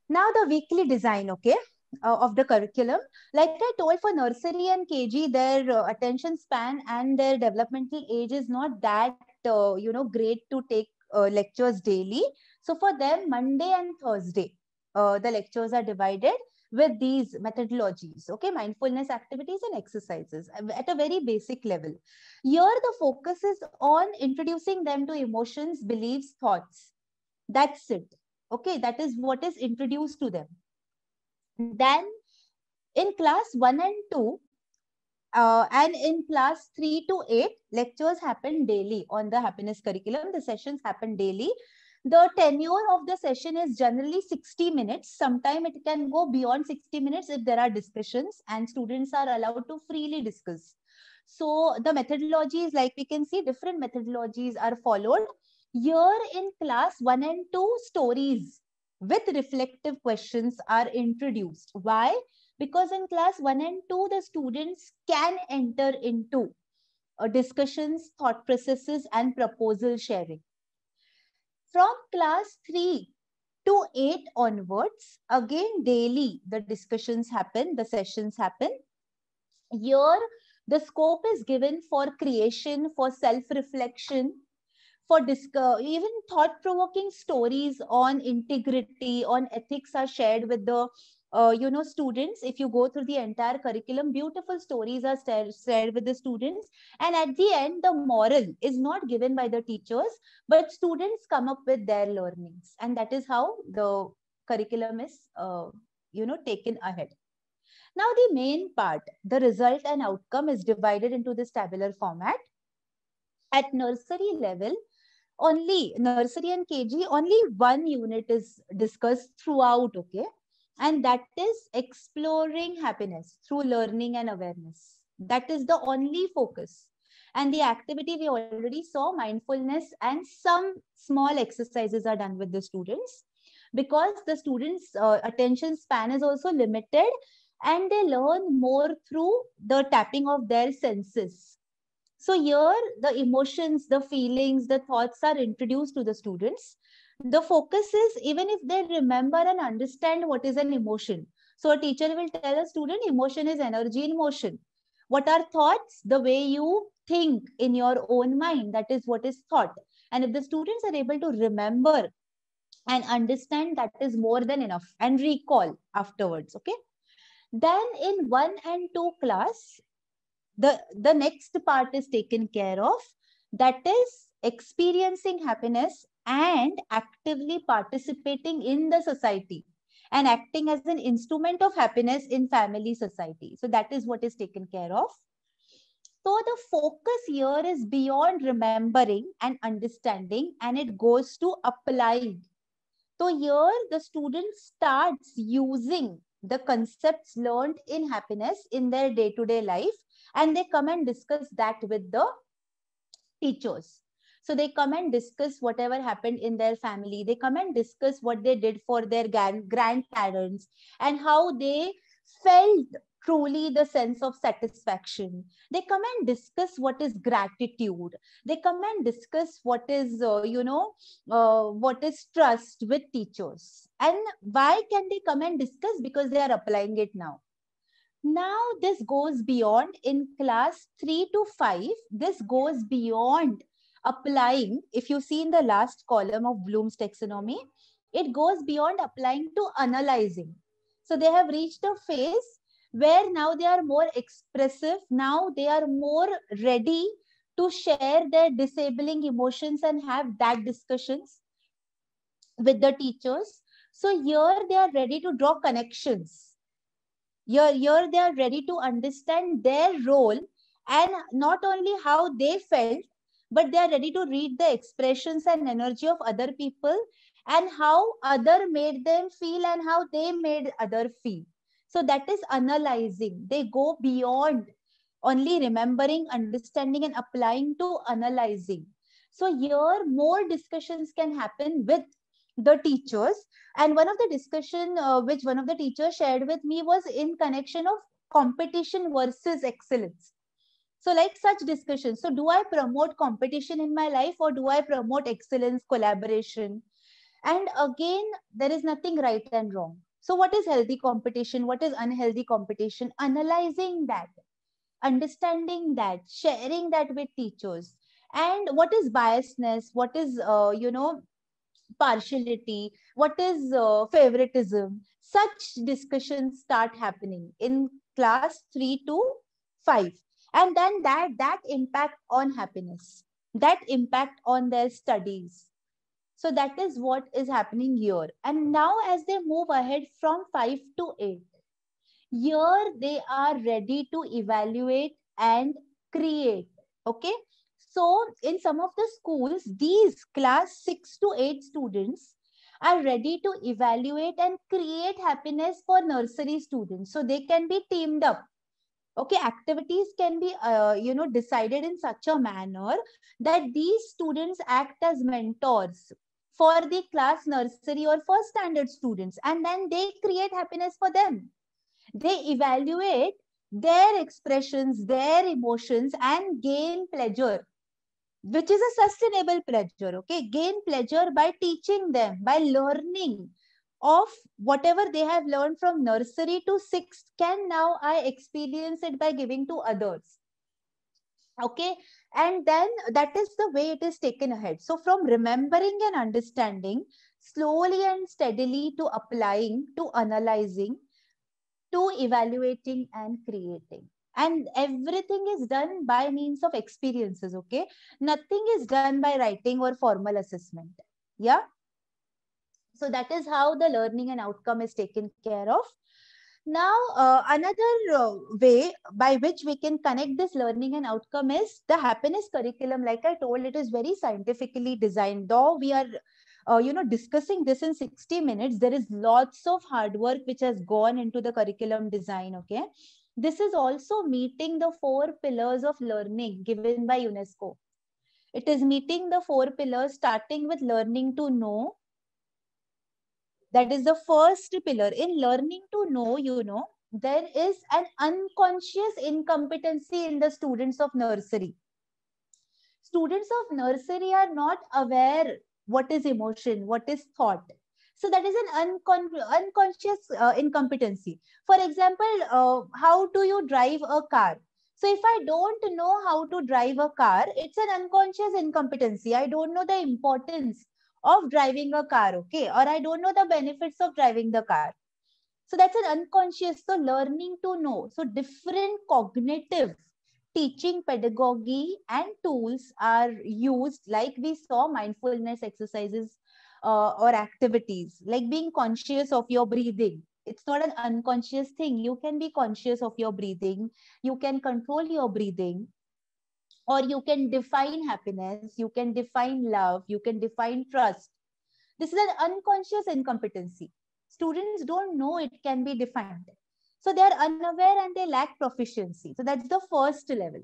Now the weekly design, okay, of the curriculum. Like I told, for nursery and KG, their attention span and their developmental age is not that, great to take lectures daily. So for them, Monday and Thursday, the lectures are divided with these methodologies, okay, mindfulness activities and exercises at a very basic level. Here, the focus is on introducing them to emotions, beliefs, thoughts. That's it. Okay, that is what is introduced to them. Then in class 1 and 2, and in class 3 to 8, lectures happen daily on the happiness curriculum. The sessions happen daily. The tenure of the session is generally 60 minutes. Sometimes it can go beyond 60 minutes if there are discussions and students are allowed to freely discuss. So the methodologies, like we can see, different methodologies are followed. Here in class 1 and 2, stories with reflective questions are introduced. Why? Because in class 1 and 2, the students can enter into discussions, thought processes, and proposal sharing. From class 3 to 8 onwards, again daily the discussions happen, the sessions happen. Here the scope is given for creation, for self-reflection, for even thought-provoking stories on integrity, on ethics are shared with the students. If you go through the entire curriculum, beautiful stories are shared with the students, and at the end the moral is not given by the teachers, but students come up with their learnings, and that is how the curriculum is taken ahead. Now the main part, the result and outcome, is divided into this tabular format. At nursery level, only nursery and KG, only one unit is discussed throughout, okay? And that is exploring happiness through learning and awareness. That is the only focus. And the activity we already saw, mindfulness, and some small exercises are done with the students. because the students' attention span is also limited, and they learn more through the tapping of their senses. So here the emotions, the feelings, the thoughts are introduced to the students. The focus is even if they remember and understand what is an emotion. So a teacher will tell a student emotion is energy in motion. What are thoughts? The way you think in your own mind, that is what is thought. And if the students are able to remember and understand, that is more than enough, and recall afterwards. Okay. Then in 1 and 2 class, the next part is taken care of, that is experiencing happiness and actively participating in the society and acting as an instrument of happiness in family society. So that is what is taken care of. So the focus here is beyond remembering and understanding, and it goes to applying. So here the student starts using the concepts learned in happiness in their day-to-day life, and they come and discuss that with the teachers. So they come and discuss whatever happened in their family. They come and discuss what they did for their grandparents and how they felt truly the sense of satisfaction. They come and discuss what is gratitude. They come and discuss what is, what is trust with teachers. And why can they come and discuss? Because they are applying it now. Now this goes beyond in class 3 to 5. This goes beyond applying. If you see in the last column of Bloom's taxonomy, it goes beyond applying to analyzing. So they have reached a phase where now they are more expressive. Now they are more ready to share their disabling emotions and have that discussions with the teachers. So here they are ready to draw connections. Here they are ready to understand their role, and not only how they felt, but they are ready to read the expressions and energy of other people and how other made them feel and how they made other feel. So that is analyzing. They go beyond only remembering, understanding, and applying to analyzing. So here more discussions can happen with the teachers. And one of the discussion which one of the teachers shared with me was in connection of competition versus excellence. So like such discussions. So do I promote competition in my life, or do I promote excellence, collaboration? And again, there is nothing right and wrong. So what is healthy competition? What is unhealthy competition? Analyzing that, understanding that, sharing that with teachers. And what is biasness? What is, partiality? What is favoritism? Such discussions start happening in class 3 to 5. And then that impact on happiness, that impact on their studies. So that is what is happening here. And now as they move ahead from 5 to 8, here they are ready to evaluate and create. Okay. So in some of the schools, these class 6 to 8 students are ready to evaluate and create happiness for nursery students. So they can be teamed up. Okay, activities can be, decided in such a manner that these students act as mentors for the class nursery or first standard students, and then they create happiness for them. They evaluate their expressions, their emotions, and gain pleasure, which is a sustainable pleasure. Okay, gain pleasure by teaching them, by learning of whatever they have learned from nursery to 6th. Can now I experience it by giving to others? Okay, and then that is the way it is taken ahead. So from remembering and understanding, slowly and steadily to applying, to analyzing, to evaluating and creating. And everything is done by means of experiences. Okay, nothing is done by writing or formal assessment. Yeah. So that is how the learning and outcome is taken care of. Now, another way by which we can connect this learning and outcome is the happiness curriculum. Like I told, it is very scientifically designed. Though we are, discussing this in 60 minutes, there is lots of hard work which has gone into the curriculum design. Okay, this is also meeting the 4 pillars of learning given by UNESCO. It is meeting the 4 pillars, starting with learning to know, That is the first pillar. In learning to know, you know, there is an unconscious incompetency in the students of nursery. Students of nursery are not aware what is emotion, what is thought. So that is an unconscious incompetency. For example, how do you drive a car? So if I don't know how to drive a car, it's an unconscious incompetency. I don't know the importance of driving a car, okay? Or I don't know the benefits of driving the car. So that's an unconscious. So learning to know. So different cognitive teaching pedagogy and tools are used, like we saw mindfulness exercises or activities, like being conscious of your breathing. It's not an unconscious thing. You can be conscious of your breathing. You can control your breathing, or you can define happiness. You can define love. You can define trust. This is an unconscious incompetency. Students don't know it can be defined. So they are unaware and they lack proficiency. So that's the first level.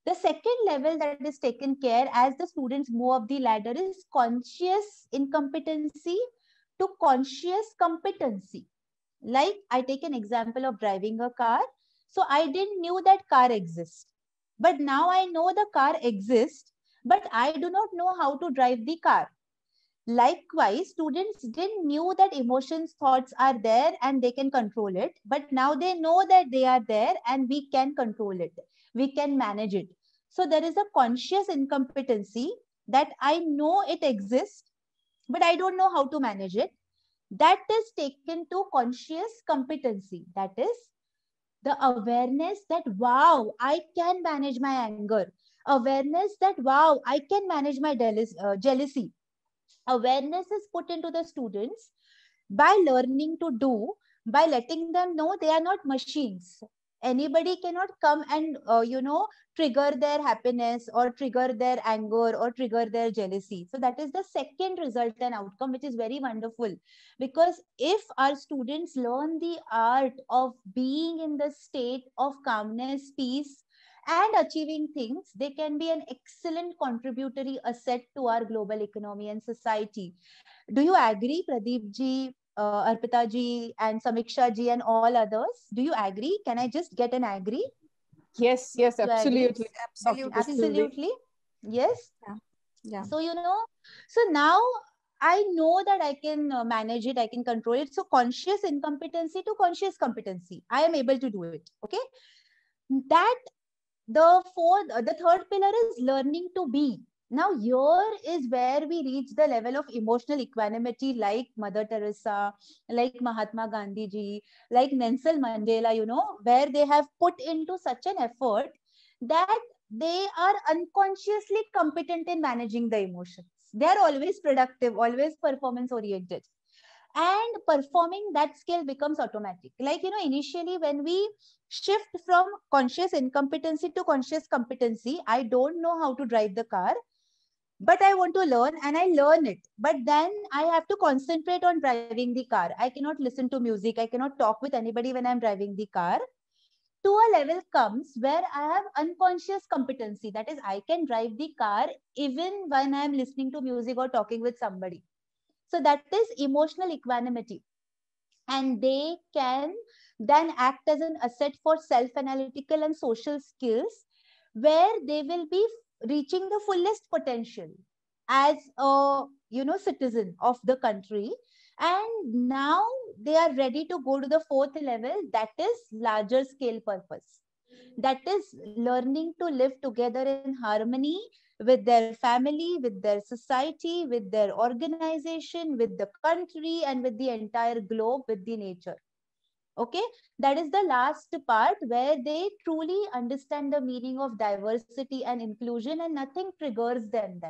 The second level that is taken care as the students move up the ladder is conscious incompetency to conscious competency. Like I take an example of driving a car. So I didn't knew that car exists. But now I know the car exists, but I do not know how to drive the car. Likewise, students didn't knew that emotions, thoughts are there and they can control it. But now they know that they are there and we can control it. We can manage it. So there is a conscious incompetency that I know it exists, but I don't know how to manage it. That is taken to conscious competency. That is the awareness that, wow, I can manage my anger. Awareness that, wow, I can manage my jealousy. Awareness is put into the students by learning to do, by letting them know they are not machines. Anybody cannot come and trigger their happiness or trigger their anger or trigger their jealousy. So that is the second result and outcome, which is very wonderful, because if our students learn the art of being in the state of calmness, peace, and achieving things, they can be an excellent contributory asset to our global economy and society. Do you agree, Pradeep ji, Arpita ji, and Samiksha ji, and all others? Do you agree? Can I just get an agree? Yes, yes, Do you agree? absolutely. Absolutely. Absolutely. Yes. Yeah. So, so now I know that I can manage it, I can control it. So conscious incompetency to conscious competency, I am able to do it. Okay. That the third pillar is learning to be. Now here is where we reach the level of emotional equanimity, like Mother Teresa, like Mahatma Gandhi ji, like Nelson Mandela, where they have put into such an effort that they are unconsciously competent in managing the emotions. They are always productive, always performance oriented. And performing that skill becomes automatic. Like, initially when we shift from conscious incompetency to conscious competency, I don't know how to drive the car, but I want to learn and I learn it. But then I have to concentrate on driving the car. I cannot listen to music. I cannot talk with anybody when I'm driving the car. To a level comes where I have unconscious competency. That is, I can drive the car even when I'm listening to music or talking with somebody. So that is emotional equanimity. And they can then act as an asset for self-analytical and social skills, where they will be reaching the fullest potential as a citizen of the country. And now they are ready to go to the fourth level, that is larger scale purpose. That is learning to live together in harmony with their family, with their society, with their organization, with the country, and with the entire globe, with the nature. Okay, that is the last part where they truly understand the meaning of diversity and inclusion, and nothing triggers them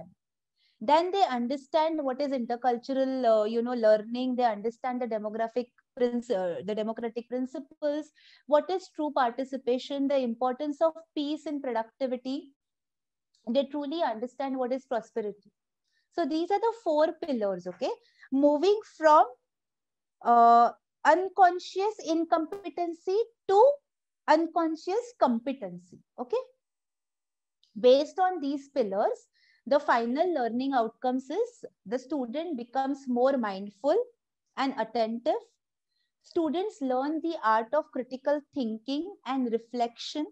then they understand what is intercultural learning. They understand the the democratic principles, what is true participation, the importance of peace and productivity. They truly understand what is prosperity. So these are the four pillars. Okay, moving from unconscious incompetency to unconscious competency. Okay, based on these pillars, the final learning outcomes is the student becomes more mindful, and attentive. Students learn the art of critical thinking and reflection.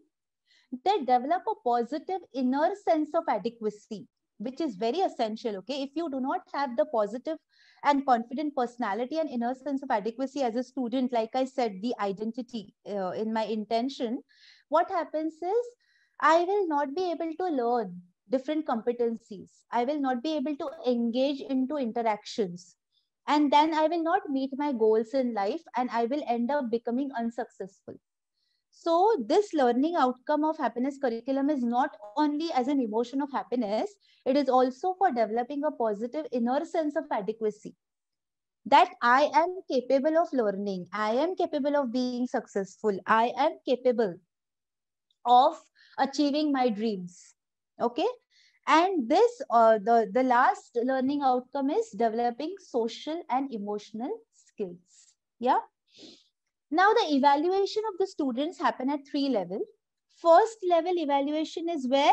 They develop a positive inner sense of adequacy, which is very essential. Okay, if you do not have the positive and confident personality and inner sense of adequacy as a student, like I said, the identity in my intention, what happens is I will not be able to learn different competencies. I will not be able to engage into interactions, and then I will not meet my goals in life, and I will end up becoming unsuccessful. So this learning outcome of happiness curriculum is not only as an emotion of happiness, it is also for developing a positive inner sense of adequacy, that I am capable of learning, I am capable of being successful, I am capable of achieving my dreams. Okay. And this, the last learning outcome is developing social and emotional skills. Yeah. Now, the evaluation of the students happen at 3 levels. First level evaluation is where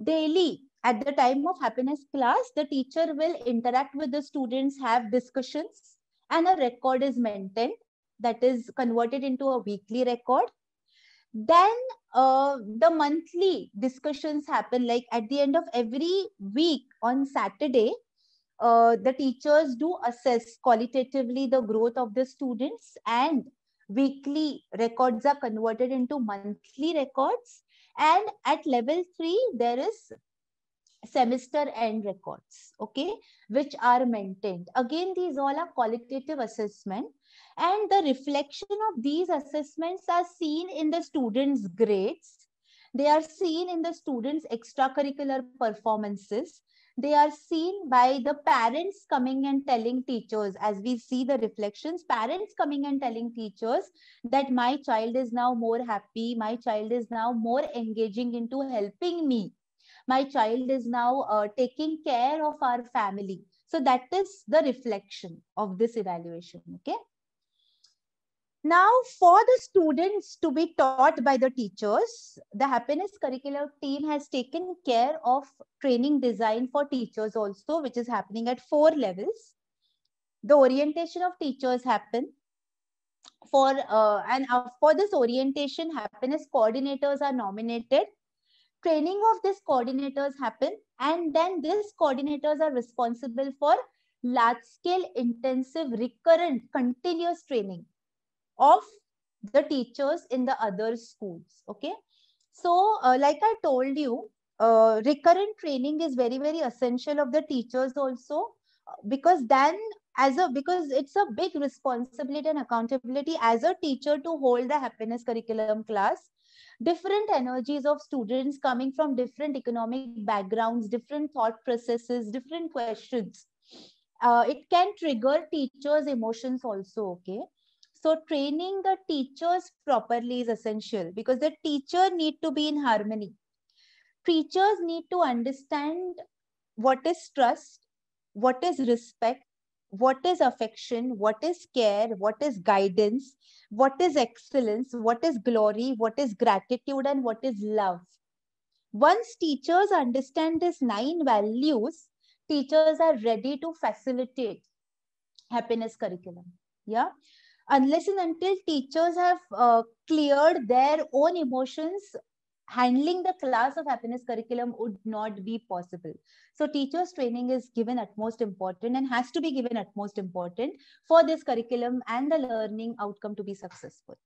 daily, at the time of happiness class, the teacher will interact with the students, have discussions, and a record is maintained that is converted into a weekly record. Then the monthly discussions happen, like at the end of every week on Saturday, the teachers do assess qualitatively the growth of the students, and weekly records are converted into monthly records. And at level 3, there is semester end records, okay, which are maintained. Again, these all are qualitative assessment, and the reflection of these assessments are seen in the students' grades. They are seen in the students' extracurricular performances. They are seen by the parents coming and telling teachers, as we see the reflections, parents coming and telling teachers that my child is now more happy, my child is now more engaging into helping me, my child is now taking care of our family. So that is the reflection of this evaluation. Okay. Now, for the students to be taught by the teachers, the happiness curriculum team has taken care of training design for teachers also, which is happening at 4 levels. The orientation of teachers happen for for this orientation, happiness coordinators are nominated. Training of these coordinators happen, and then these coordinators are responsible for large scale, intensive, recurrent, continuous training of the teachers in the other schools. Okay. So like I told you, recurrent training is very, very essential of the teachers also, because then because it's a big responsibility and accountability as a teacher to hold the happiness curriculum class. Different energies of students coming from different economic backgrounds, different thought processes, different questions. It can trigger teachers' emotions also. Okay. So training the teachers properly is essential, because the teacher need to be in harmony. Teachers need to understand what is trust, what is respect, what is affection, what is care, what is guidance, what is excellence, what is glory, what is gratitude, and what is love. Once teachers understand these 9 values, teachers are ready to facilitate happiness curriculum. Yeah. Unless and until teachers have cleared their own emotions, handling the class of happiness curriculum would not be possible. So teachers training is given utmost important and has to be given utmost important for this curriculum and the learning outcome to be successful.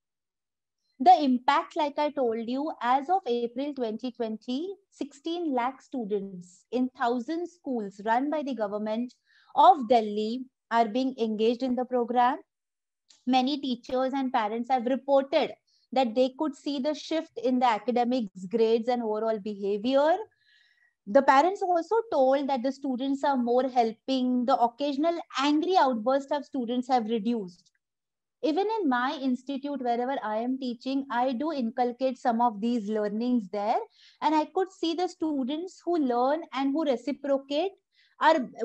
The impact, like I told you, as of April 2020, 16 lakh students in 1,000 schools run by the government of Delhi are being engaged in the program. Many teachers and parents have reported that they could see the shift in the academics, grades, and overall behavior. The parents also told that the students are more helping. The occasional angry outburst of students have reduced. Even in my institute, wherever I am teaching, I do inculcate some of these learnings there. And I could see the students who learn and who reciprocate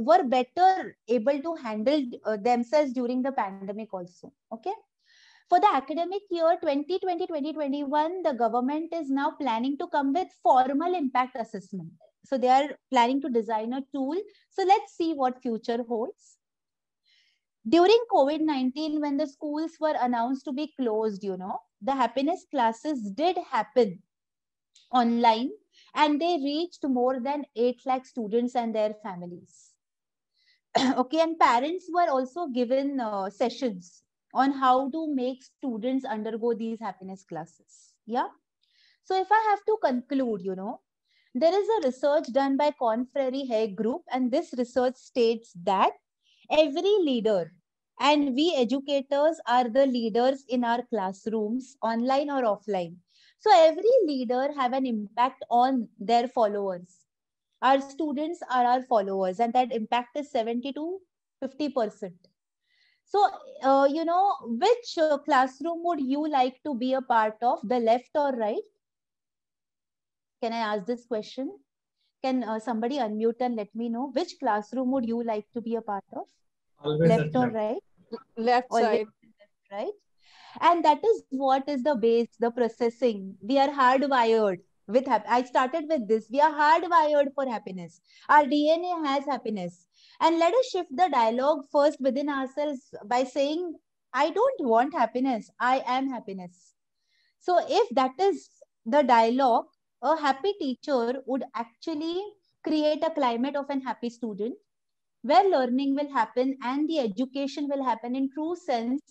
were better able to handle themselves during the pandemic also. Okay. For the academic year 2020-2021, the government is now planning to come with formal impact assessment. So they are planning to design a tool. So let's see what future holds. During COVID-19, when the schools were announced to be closed, you know, the happiness classes did happen online, and they reached more than 8 lakh students and their families. Okay, and parents were also given sessions on how to make students undergo these happiness classes. Yeah. So if I have to conclude, you know, there is a research done by Confrere Haig Group, and this research states that every leader, and we educators are the leaders in our classrooms, online or offline. So every leader have an impact on their followers. Our students are our followers, and that impact is 70 to 50%. So, you know, which classroom would you like to be a part of, the left or right? Can I ask this question? Can somebody unmute and let me know which classroom would you like to be a part of? Always Left at or left. right? Left Always side. left, right? And that is what is the base, the processing. We are hardwired with I started with this. We are hardwired for happiness. Our DNA has happiness. And let us shift the dialogue first within ourselves by saying, I don't want happiness. I am happiness. So if that is the dialogue, a happy teacher would actually create a climate of an happy student where learning will happen and the education will happen in true sense,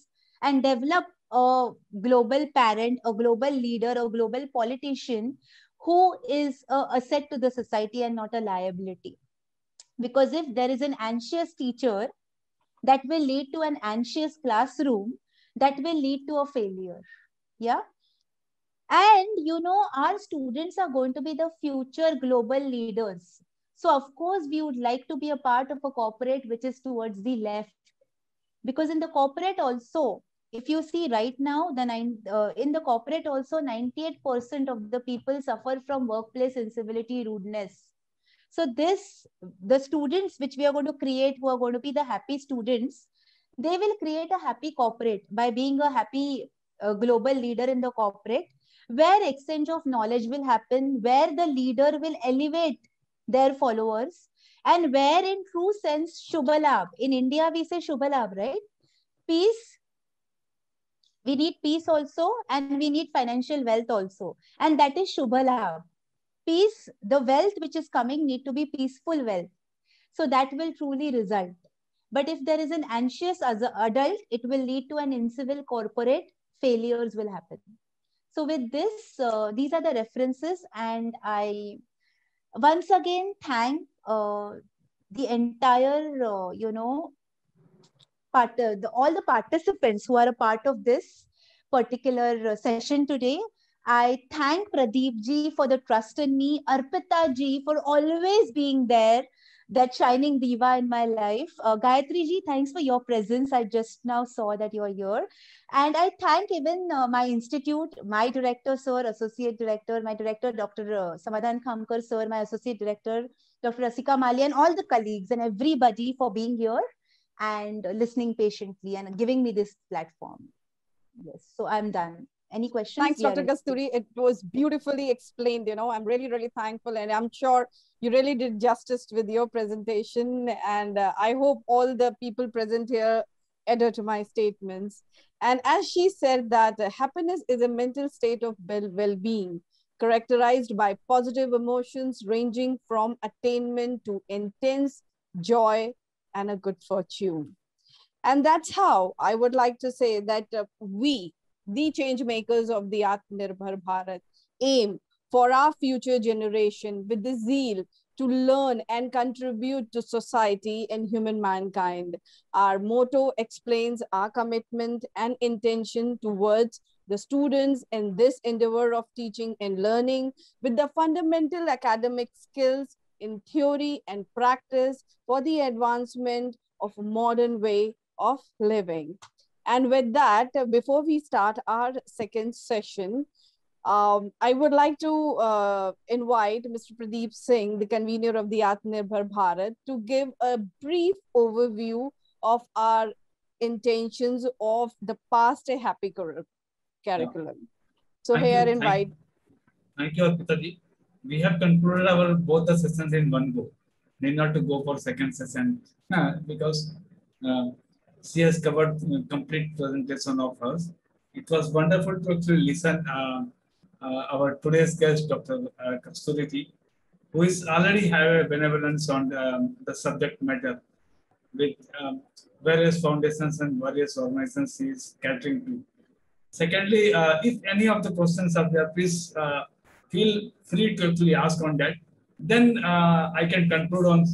and develop a global parent, a global leader, a global politician who is a asset to the society and not a liability. Because if there is an anxious teacher, that will lead to an anxious classroom, that will lead to a failure. Yeah. And you know, our students are going to be the future global leaders. So, of course, we would like to be a part of a corporate which is towards the left. Because in the corporate also, if you see right now, in the corporate also, 98% of the people suffer from workplace incivility, rudeness. So the students which we are going to create, who are going to be the happy students, they will create a happy corporate by being a happy global leader in the corporate, where exchange of knowledge will happen, where the leader will elevate their followers, and where in true sense Shubhalabh. In India we say Shubhalabh, right? Peace. We need peace also, and we need financial wealth also, and that is Shubhalabh. Peace, the wealth which is coming need to be peaceful wealth. So that will truly result. But if there is an anxious as an adult, it will lead to an incivil corporate, failures will happen. So with this, these are the references, and I once again thank the entire, all the participants who are a part of this particular session today. I thank Pradeep ji for the trust in me, Arpita ji for always being there, that shining diva in my life. Gayatri ji, thanks for your presence. I just now saw that you are here. And I thank even my institute, my director, sir, associate director, my director, Dr. Samadhan Khamkar, sir, my associate director, Dr. Rasika Mali, and all the colleagues and everybody for being here and listening patiently and giving me this platform. Yes, so I'm done. Any questions? Thanks, Dr. Kasturi. It was beautifully explained. You know, I'm really, really thankful, and I'm sure you really did justice with your presentation. And I hope all the people present here adhere to my statements. And as she said that happiness is a mental state of well-being, characterized by positive emotions ranging from attainment to intense joy and a good fortune. And that's how I would like to say that we, the change makers of the Atmanirbhar Bharat, aim for our future generation with the zeal to learn and contribute to society and human mankind. Our motto explains our commitment and intention towards the students in this endeavor of teaching and learning with the fundamental academic skills in theory and practice for the advancement of a modern way of living. And with that, before we start our second session, I would like to invite Mr. Pradeep Singh, the convener of the Atmanirbhar Bharat, to give a brief overview of our intentions of the past happy curriculum. Yeah. So Thank here you. invite. Thank you, Arpita ji. We have concluded our both the sessions in one go. Need not to go for second session because She has covered complete presentation of hers. It was wonderful to actually listen our today's guest, Dr. Kasturi, who is already have a benevolence on the subject matter with various foundations and various organizations he is catering to. Secondly, if any of the questions are there, please feel free to actually ask on that. Then I can conclude on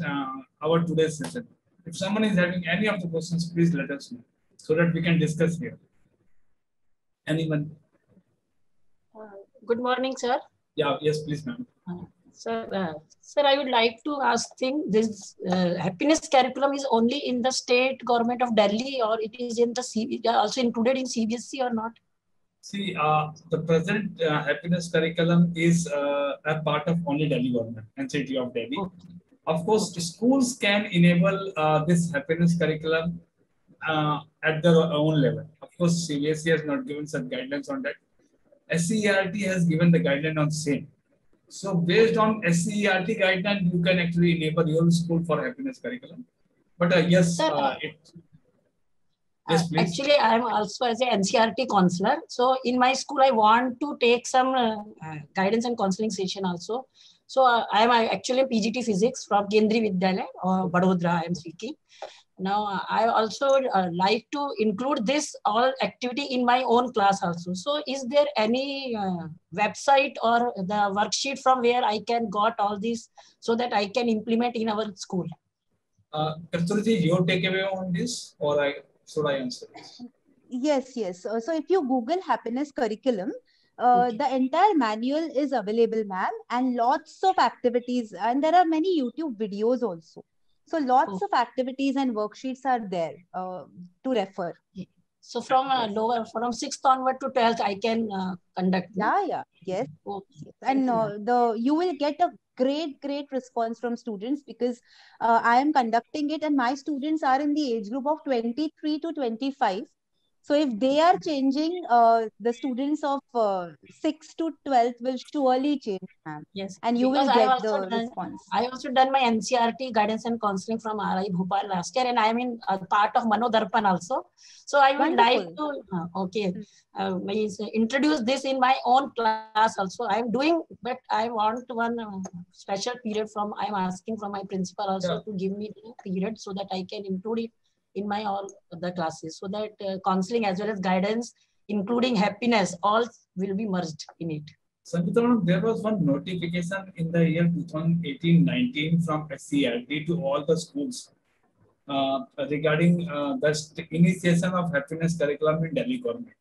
our today's session. If someone is having any of the questions, please let us know so that we can discuss here. Anyone? Good morning, sir. Yeah, yes, please, ma'am. Sir, I would like to ask this happiness curriculum is only in the state government of Delhi, or it is in the also included in CBSE or not? See, the present happiness curriculum is a part of only Delhi government and city of Delhi. Okay. Of course, schools can enable this happiness curriculum at their own level. Of course, CBSE has not given such guidelines on that. SCERT has given the guideline on same. So based on SCERT guideline, you can actually enable your school for happiness curriculum. But yes, Sir, yes, please. Actually, I am also as a NCERT counselor. So in my school, I want to take some guidance and counseling session also. So I am actually PGT physics from Kendriya Vidyalaya or Vadodara. I am speaking. Now I also like to include this all activity in my own class also. So is there any website or the worksheet from where I can got all this so that I can implement in our school? Kasturi, your takeaway on this, or should I answer this? Yes, yes. So if you Google happiness curriculum, Okay. the entire manual is available, ma'am, and lots of activities, and there are many YouTube videos also. So lots Okay. of activities and worksheets are there to refer. So from from 6th onward to 12th, I can conduct. Yeah, yes. Okay. And you will get a great response from students because I am conducting it and my students are in the age group of 23 to 25. So if they are changing, the students of 6 to 12 will surely change, ma'am. Yes, And you because will get the response. I also done my NCERT guidance and counseling from RI Bhopal last year, and I am in part of Mano Darpan also. So I would like to introduce this in my own class also. I am doing, but I want one special period from. I am asking from my principal also to give me the period so that I can include it in my all the classes, so that counseling as well as guidance, including happiness, all will be merged in it. Sangeeta, there was one notification in the year 2018-19 from SCERT to all the schools regarding the initiation of happiness curriculum in Delhi government.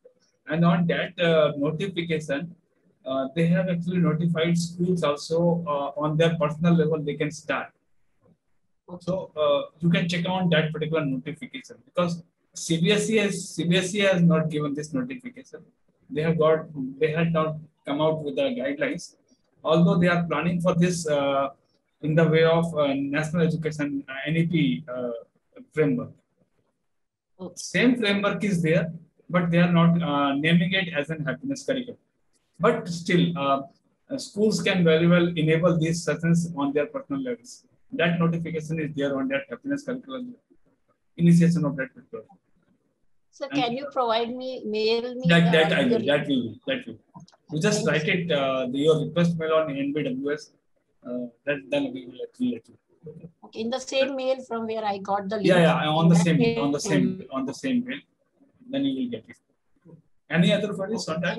And on that notification, they have actually notified schools also on their personal level they can start. So you can check on that particular notification because CBSE has not given this notification. They had not come out with the guidelines, although they are planning for this in the way of National Education NEP framework. Same framework is there, but they are not naming it as an happiness curriculum. But still, schools can very well enable these sessions on their personal levels. That notification is there on that happiness curriculum initiation of that curriculum. So can you provide me, mail me? That will. You just write it, your request mail on NBWS, then we will let you. Okay, in the same mail from where I got the link. Yeah, on the same mail, then you will get it. Any other queries on that?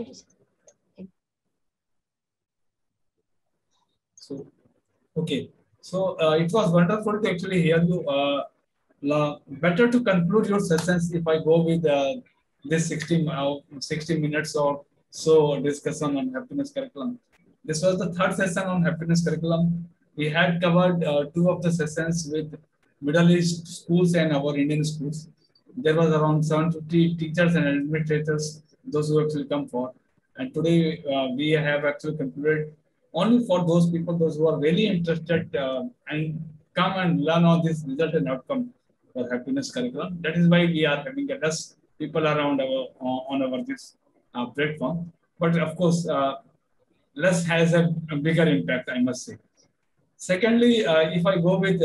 So, okay. So it was wonderful to actually hear you. Better to conclude your sessions if I go with this 60 minutes or so discussion on happiness curriculum. This was the third session on happiness curriculum. We had covered 2 of the sessions with Middle East schools and our Indian schools. There was around 750 teachers and administrators, those who actually come for. And today we have actually concluded only for those people, those who are really interested and come and learn on this result and outcome for happiness curriculum. That is why we are having less people around on our this platform. But of course, less has a bigger impact, I must say. Secondly, if I go with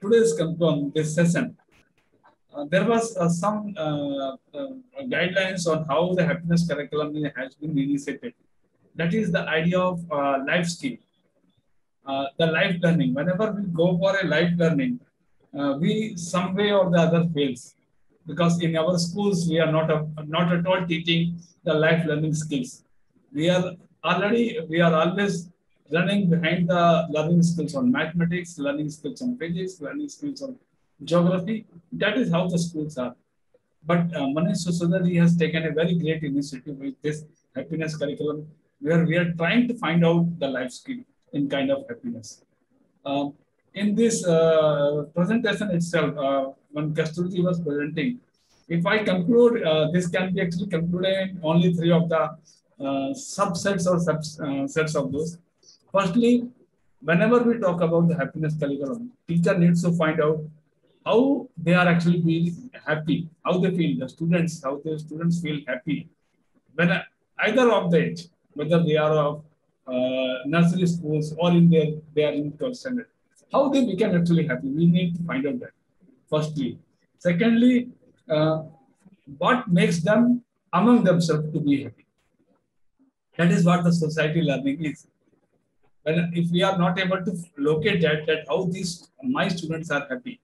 today's this session, there was some guidelines on how the happiness curriculum has been initiated. That is the idea of life skill, the life learning. Whenever we go for a life learning, we some way or the other fails, because in our schools we are not at all teaching the life learning skills. We are always running behind the learning skills on mathematics, learning skills on physics, learning skills on geography. That is how the schools are. But Manish Susudar has taken a very great initiative with this happiness curriculum, where we are trying to find out the life skill in kind of happiness. In this presentation itself, when Kasturi was presenting, if I conclude, this can be actually concluded in only three of the subsets or sets of those. Firstly, whenever we talk about the happiness curriculum, teacher needs to find out how they are actually being happy, how they feel, how the students feel happy when either of the age, whether they are of nursery schools or they are in 12th standard, how they become actually happy. We need to find out that, firstly. Secondly, what makes them among themselves to be happy. That is what the society learning is. When if we are not able to locate that how these my students are happy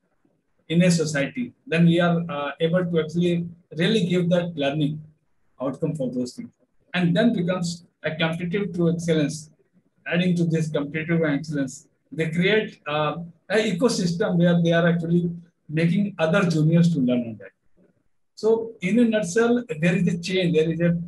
in a society, then we are able to actually really give that learning outcome for those things, and then becomes a competitive to excellence. Adding to this competitive excellence, they create an ecosystem where they are actually making other juniors to learn on that. So, in a nutshell, there is a chain, there is an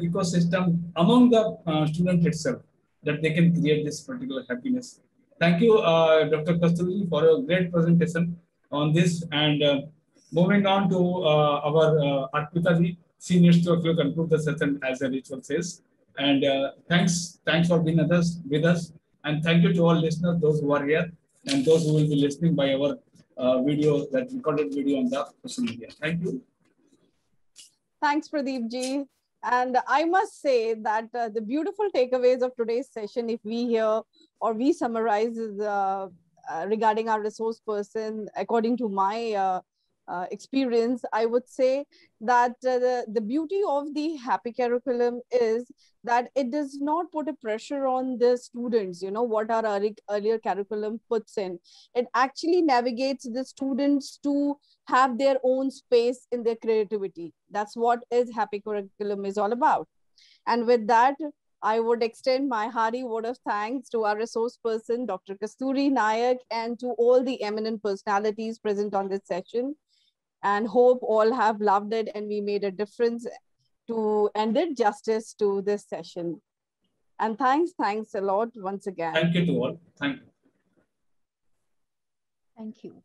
ecosystem among the student itself that they can create this particular happiness. Thank you, Dr. Kasturi, for a great presentation on this. And moving on to our Arpita ji, she needs to conclude the session as a ritual says. And thanks for being with us. And thank you to all listeners, those who are here and those who will be listening by our that recorded video on the social media. Thank you. Thanks, Pradeep ji. And I must say that the beautiful takeaways of today's session, if we hear or we summarize, is regarding our resource person, according to my experience, I would say that the beauty of the happy curriculum is that it does not put a pressure on the students, you know, what our earlier curriculum puts in. It actually navigates the students to have their own space in their creativity. That's what is happy curriculum is all about. And with that, I would extend my hearty word of thanks to our resource person, Dr. Kasturi Nayak, and to all the eminent personalities present on this session. And hope all have loved it and we made a difference to and did justice to this session. And thanks a lot once again. Thank you to all. Thank you. Thank you.